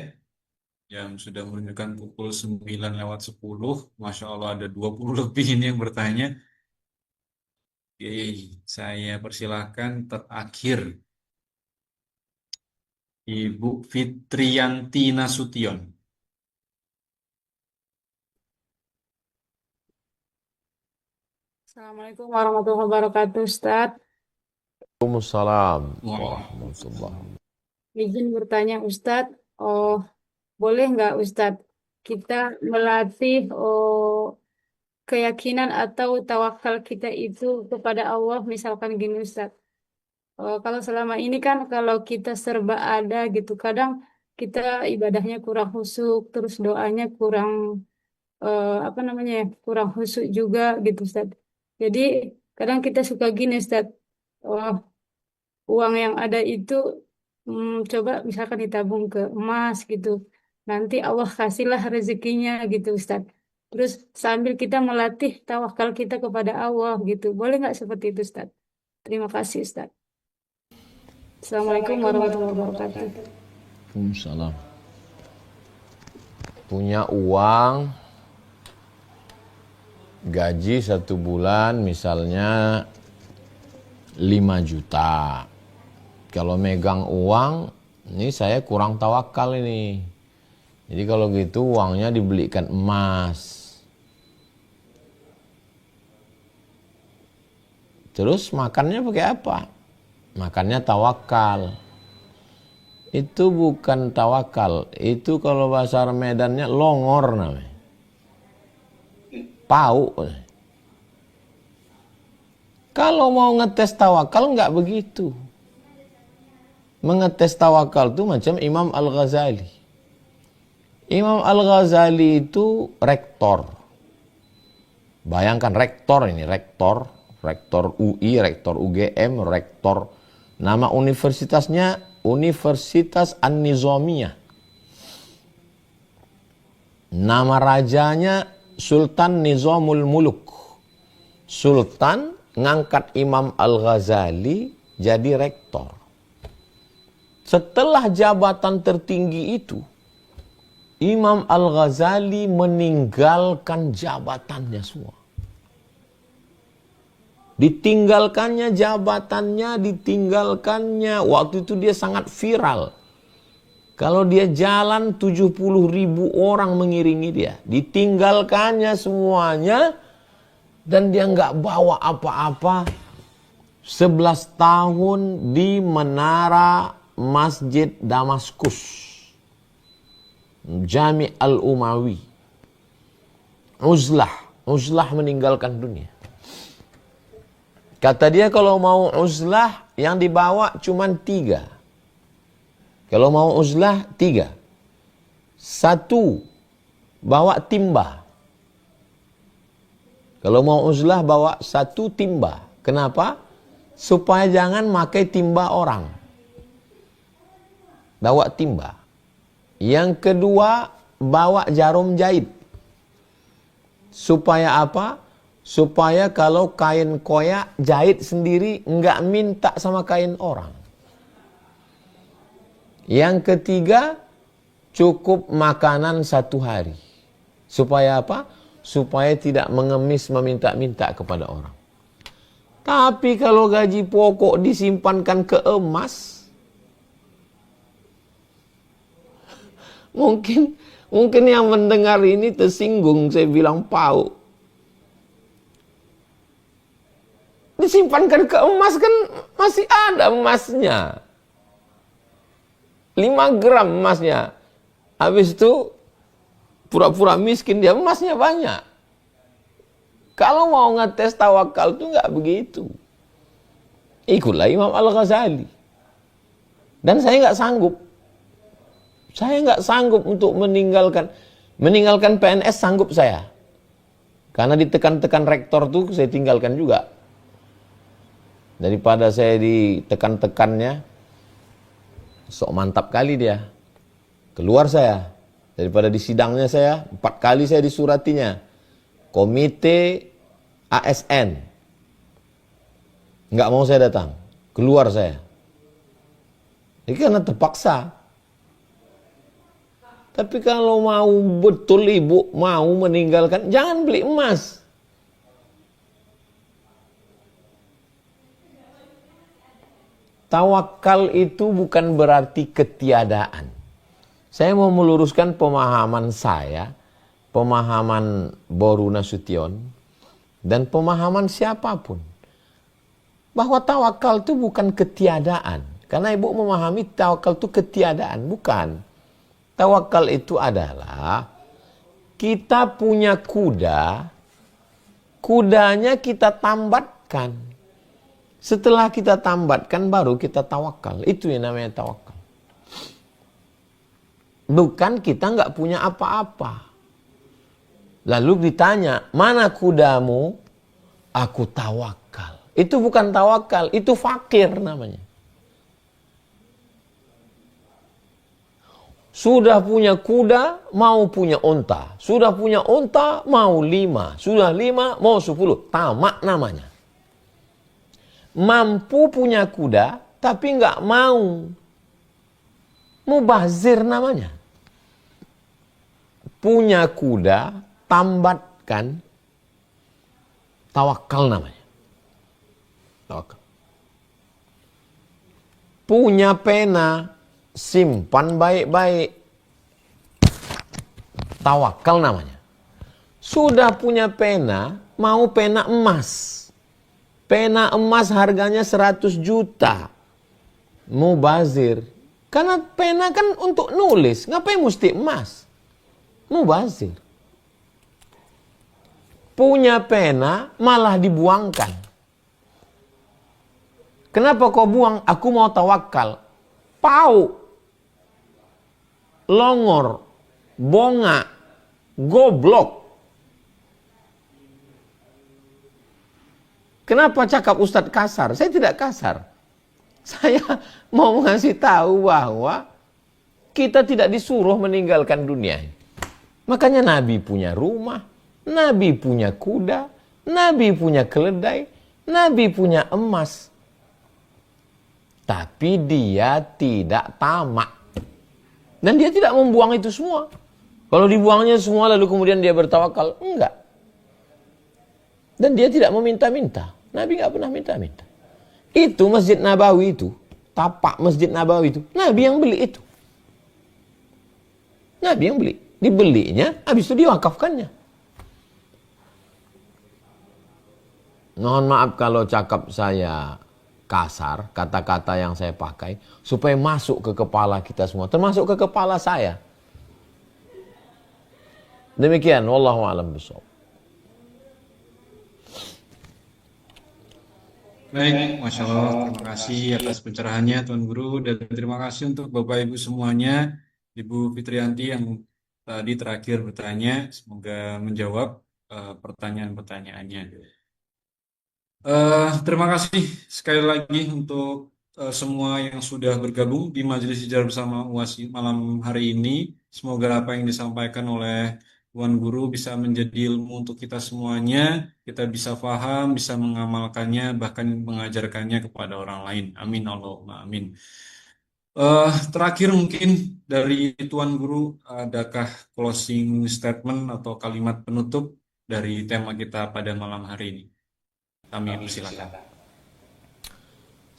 Yang sudah menunjukkan pukul 9:10. Masya Allah ada 20 lebih ini yang bertanya. Oke, saya persilahkan terakhir. Ibu Fitriyanti Nasution. Assalamualaikum warahmatullahi wabarakatuh, Ustadz. Waalaikumsalam Wah, warahmatullahi. Izin bertanya, Ustadz, boleh nggak Ustadz kita melatih keyakinan atau tawakal kita itu kepada Allah, misalkan gini Ustadz. Kalau selama ini kan kalau kita serba ada gitu, kadang kita ibadahnya kurang khusyuk, terus doanya kurang kurang khusyuk juga gitu Ustadz. Jadi kadang kita suka gini Ustadz, uang yang ada itu coba misalkan ditabung ke emas gitu. Nanti Allah kasihlah rezekinya gitu Ustadz. Terus sambil kita melatih tawakal kita kepada Allah gitu. Boleh nggak seperti itu Ustadz? Terima kasih Ustadz. Assalamualaikum warahmatullahi wabarakatuh. Waalaikumsalam. Punya uang, gaji 1 bulan misalnya 5 juta. Kalau megang uang, ini saya kurang tawakal ini. Jadi kalau gitu uangnya dibelikan emas. Terus makannya pakai apa? Makannya tawakal. Itu bukan tawakal. Itu kalau bahasa Medannya longor namanya. Pau. Kalau mau ngetes tawakal nggak begitu. Mengetes tawakal itu macam Imam Al-Ghazali. Imam Al-Ghazali itu rektor. Bayangkan rektor ini, rektor UI, rektor UGM, rektor. Nama universitasnya Universitas An-Nizamiyah. Nama rajanya Sultan Nizamul Muluk. Sultan ngangkat Imam Al-Ghazali jadi rektor. Setelah jabatan tertinggi itu, Imam Al-Ghazali meninggalkan jabatannya semua. Ditinggalkannya jabatannya, ditinggalkannya. Waktu itu dia sangat viral. Kalau dia jalan 70.000 orang mengiringi dia. Ditinggalkannya semuanya. Dan dia nggak bawa apa-apa. 11 tahun di menara Masjid Damaskus. Jami' Al-Umawi. Uzlah meninggalkan dunia. Kata dia kalau mau uzlah yang dibawa cuma 3. Kalau mau uzlah 3. 1, bawa timba. Kalau mau uzlah bawa 1 timba. Kenapa? Supaya jangan pakai timba orang. Bawa timba. Yang kedua, bawa jarum jahit. Supaya apa? Supaya kalau kain koyak jahit sendiri enggak minta sama kain orang. Yang ketiga, cukup makanan 1 hari. Supaya apa? Supaya tidak mengemis meminta-minta kepada orang. Tapi kalau gaji pokok disimpankan ke emas, mungkin yang mendengar ini tersinggung, saya bilang pau. Disimpankan ke emas kan masih ada emasnya. 5 gram emasnya. Habis itu pura-pura miskin dia, emasnya banyak. Kalau mau ngetes tawakal itu nggak begitu. Ikutlah Imam Al-Ghazali. Dan saya nggak sanggup. Saya nggak sanggup untuk meninggalkan PNS, sanggup saya. Karena ditekan-tekan rektor tuh saya tinggalkan juga. Daripada saya ditekan-tekannya, sok mantap kali dia. Keluar saya. Daripada di sidangnya saya, 4 kali saya disuratinya. Komite ASN. Nggak mau saya datang. Keluar saya. Ini karena terpaksa. Tapi kalau mau betul ibu mau meninggalkan, jangan beli emas. Tawakal itu bukan berarti ketiadaan. Saya mau meluruskan pemahaman saya, pemahaman Boru Nasution, dan pemahaman siapapun. Bahwa tawakal itu bukan ketiadaan. Karena ibu memahami tawakal itu ketiadaan, bukan. Tawakal itu adalah kita punya kuda, kudanya kita tambatkan. Setelah kita tambatkan baru kita tawakal. Itu yang namanya tawakal. Bukan kita nggak punya apa-apa. Lalu ditanya, mana kudamu? Aku tawakal. Itu bukan tawakal, itu fakir namanya. Sudah punya kuda, mau punya onta. Sudah punya onta, mau 5. Sudah 5, mau 10. Tamak namanya. Mampu punya kuda, tapi nggak mau. Mubazir namanya. Punya kuda, tambatkan. Tawakal namanya. Tawakal. Punya pena, simpan baik-baik. Tawakal namanya. Sudah punya pena, mau pena emas. Pena emas harganya 100 juta. Mubazir. Karena pena kan untuk nulis. Ngapain mesti emas? Mubazir. Punya pena malah dibuangkan. Kenapa kau buang? Aku mau tawakal. Pau. Longor. Bonga. Goblok. Kenapa cakap Ustadz kasar? Saya tidak kasar. Saya mau ngasih tahu bahwa kita tidak disuruh meninggalkan dunia. Makanya Nabi punya rumah, Nabi punya kuda, Nabi punya keledai, Nabi punya emas. Tapi dia tidak tamak. Dan dia tidak membuang itu semua. Kalau dibuangnya semua lalu kemudian dia bertawakal, enggak. Dan dia tidak meminta-minta. Nabi nggak pernah minta-minta. Itu Masjid Nabawi itu, tapak Masjid Nabawi itu, Nabi yang beli itu. Nabi yang beli. Dibelinya, habis itu diwakafkannya. Mohon maaf kalau cakap saya kasar, kata-kata yang saya pakai, supaya masuk ke kepala kita semua, termasuk ke kepala saya. Demikian, wallahu a'lam bishawab. Baik, Masya Allah, terima kasih atas pencerahannya Tuan Guru, dan terima kasih untuk Bapak Ibu semuanya, Ibu Fitrianti yang tadi terakhir bertanya, semoga menjawab pertanyaan-pertanyaannya. Terima kasih sekali lagi untuk semua yang sudah bergabung di Majelis Hijrah bersama UAS malam hari ini. Semoga apa yang disampaikan oleh Tuan Guru bisa menjadi ilmu untuk kita semuanya, kita bisa paham, bisa mengamalkannya, bahkan mengajarkannya kepada orang lain. Amin Allahumma amin. Terakhir mungkin dari Tuan Guru, adakah closing statement atau kalimat penutup dari tema kita pada malam hari ini? Kami persilakan.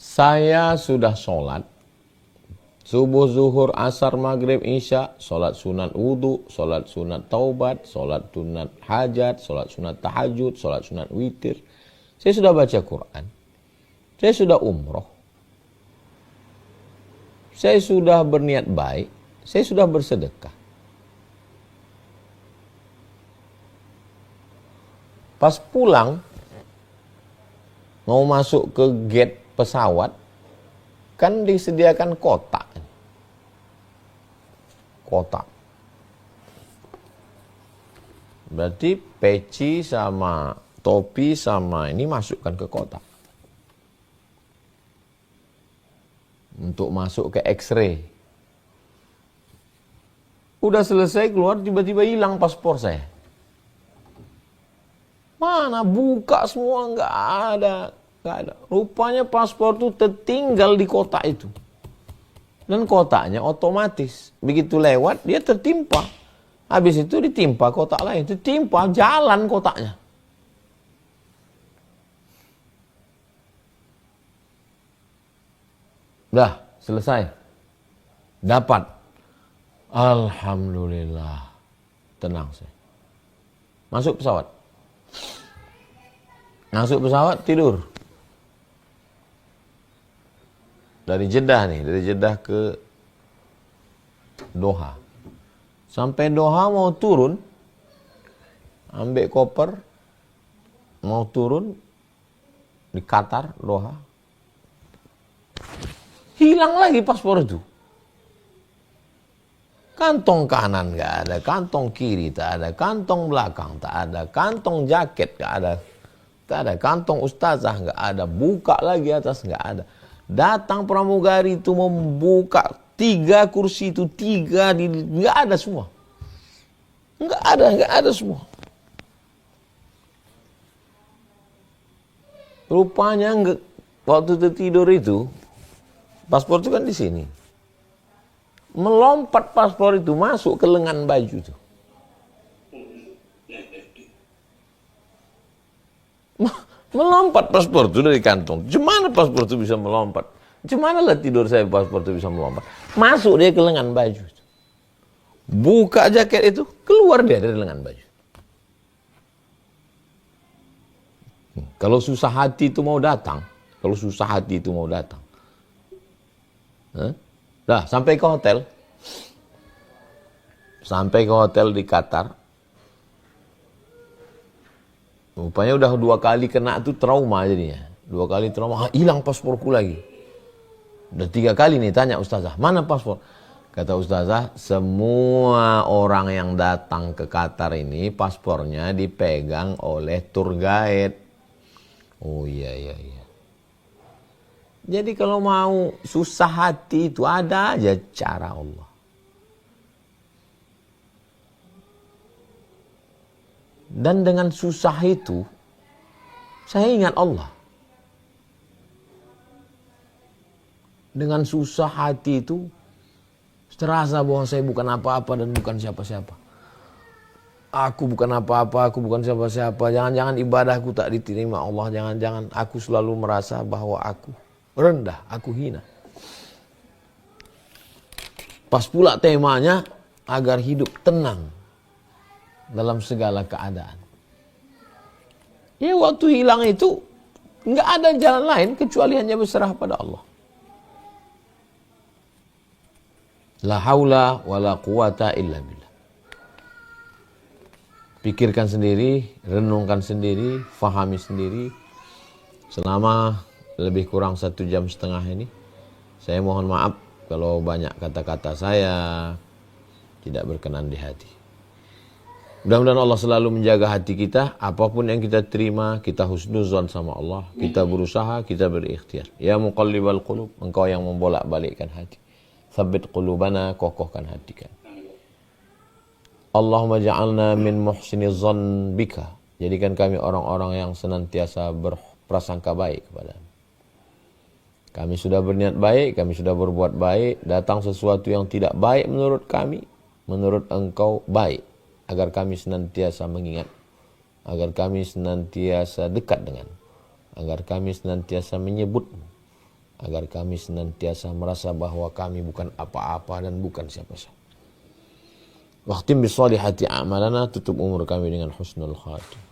Saya sudah sholat. Subuh, zuhur, asar, maghrib, isya, sholat sunat wudhu, sholat sunat taubat, sholat sunat hajat, sholat sunat tahajud, sholat sunat witir. Saya sudah baca Quran. Saya sudah umroh. Saya sudah berniat baik. Saya sudah bersedekah. Pas pulang, mau masuk ke gate pesawat, kan disediakan kotak. Berarti peci sama topi sama ini masukkan ke kotak. Untuk masuk ke X-ray. Udah selesai keluar, tiba-tiba hilang paspor saya. Mana buka semua, nggak ada. Rupanya paspor itu tertinggal di kotak itu. Dan kotaknya otomatis. Begitu lewat, dia tertimpa. Habis itu ditimpa kotak lain. Ditimpa jalan kotaknya. Dah, selesai. Dapat. Alhamdulillah. Tenang saya. Masuk pesawat. Masuk pesawat, tidur. Dari Jeddah nih, dari Jeddah ke Doha. Sampai Doha mau turun, ambil koper, mau turun di Qatar, Doha. Hilang lagi paspor itu. Kantong kanan nggak ada, kantong kiri tak ada, kantong belakang tak ada, kantong jaket nggak ada, tak ada, kantong ustazah nggak ada, buka lagi atas nggak ada. Datang pramugari itu membuka 3 kursi itu, 3 nggak ada semua, nggak ada semua. Rupanya waktu tertidur itu paspor itu kan di sini. Melompat paspor itu masuk ke lengan baju itu. Melompat paspor itu dari kantong. Gimana paspor itu bisa melompat? Gimana lah tidur saya paspor itu bisa melompat? Masuk dia ke lengan baju itu. Buka jaket itu, keluar dia dari lengan baju. Kalau susah hati itu mau datang, dah, sampai ke hotel. Sampai ke hotel di Qatar. Rupanya udah 2 kali kena tuh trauma jadinya. 2 kali trauma, hilang pasporku lagi. Udah 3 kali nih tanya ustazah, mana paspor? Kata ustazah, semua orang yang datang ke Qatar ini paspornya dipegang oleh tour guide. Oh iya. Jadi kalau mau susah hati itu ada aja cara Allah. Dan dengan susah itu, saya ingat Allah. Dengan susah hati itu, terasa bahwa saya bukan apa-apa dan bukan siapa-siapa. Aku bukan apa-apa, aku bukan siapa-siapa. Jangan-jangan ibadahku tak diterima Allah. Jangan-jangan aku selalu merasa bahwa aku rendah, aku hina. Pas pula temanya agar hidup tenang dalam segala keadaan. Ya waktu hilang itu nggak ada jalan lain kecuali hanya berserah pada Allah. La haula wa la quwata illa billah. Pikirkan sendiri, renungkan sendiri, fahami sendiri. Selama lebih kurang 1,5 jam ini, saya mohon maaf kalau banyak kata-kata saya tidak berkenan di hati. Mudah-mudahan Allah selalu menjaga hati kita. Apapun yang kita terima, kita husnuzon sama Allah. Kita berusaha, kita berikhtiar. Ya muqallibal qulub, engkau yang membolak-balikkan hati. Tsabbit qulubana, kokohkan hati kami. Allahumma ja'alna min muhsiniz zan bika. Jadikan kami orang-orang yang senantiasa berprasangka baik kepadamu. Kami sudah berniat baik, kami sudah berbuat baik. Datang sesuatu yang tidak baik menurut kami, menurut engkau baik. Agar kami senantiasa mengingat. Agar kami senantiasa dekat dengan. Agar kami senantiasa menyebutmu. Agar kami senantiasa merasa bahwa kami bukan apa-apa dan bukan siapa-siapa. Waqtim bisolihati a'malana, tutup umur kami dengan husnul khatim.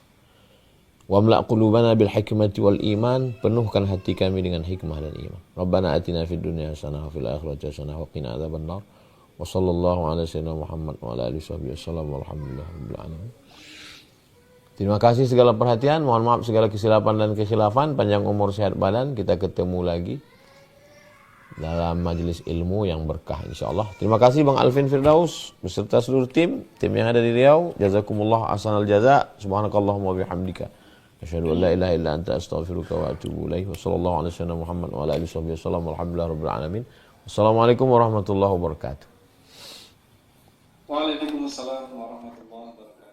Wamla' qulubana bil hikmati wal iman, penuhkan hati kami dengan hikmah dan iman. Rabbana atina fid dunya hasanah wa fil akhirati hasanah wa qina adzabannar. Wa sallallahu ala sayyidina Muhammad wa ala alihi wasallam walhamdulillahirabbil alamin. Terima kasih segala perhatian, mohon maaf segala kesilapan dan kekhilafan, panjang umur sehat badan, kita ketemu lagi dalam majelis ilmu yang berkah insyaallah. Terima kasih Bang Alvin Firdaus beserta seluruh tim yang ada di Riau. Jazakumullah ahsanal jaza. Subhanakallahumma wa bihamdika asyhadu an la ilaha illa anta astaghfiruka wa atubu ilaik. Wassallallahu ala sayyidina Muhammad wa ala alihi wasallam. Alhamdulillah rabbil alamin. Wassalamualaikum warahmatullahi wabarakatuh. Waalaikumsalam warahmatullahi wabarakatuh.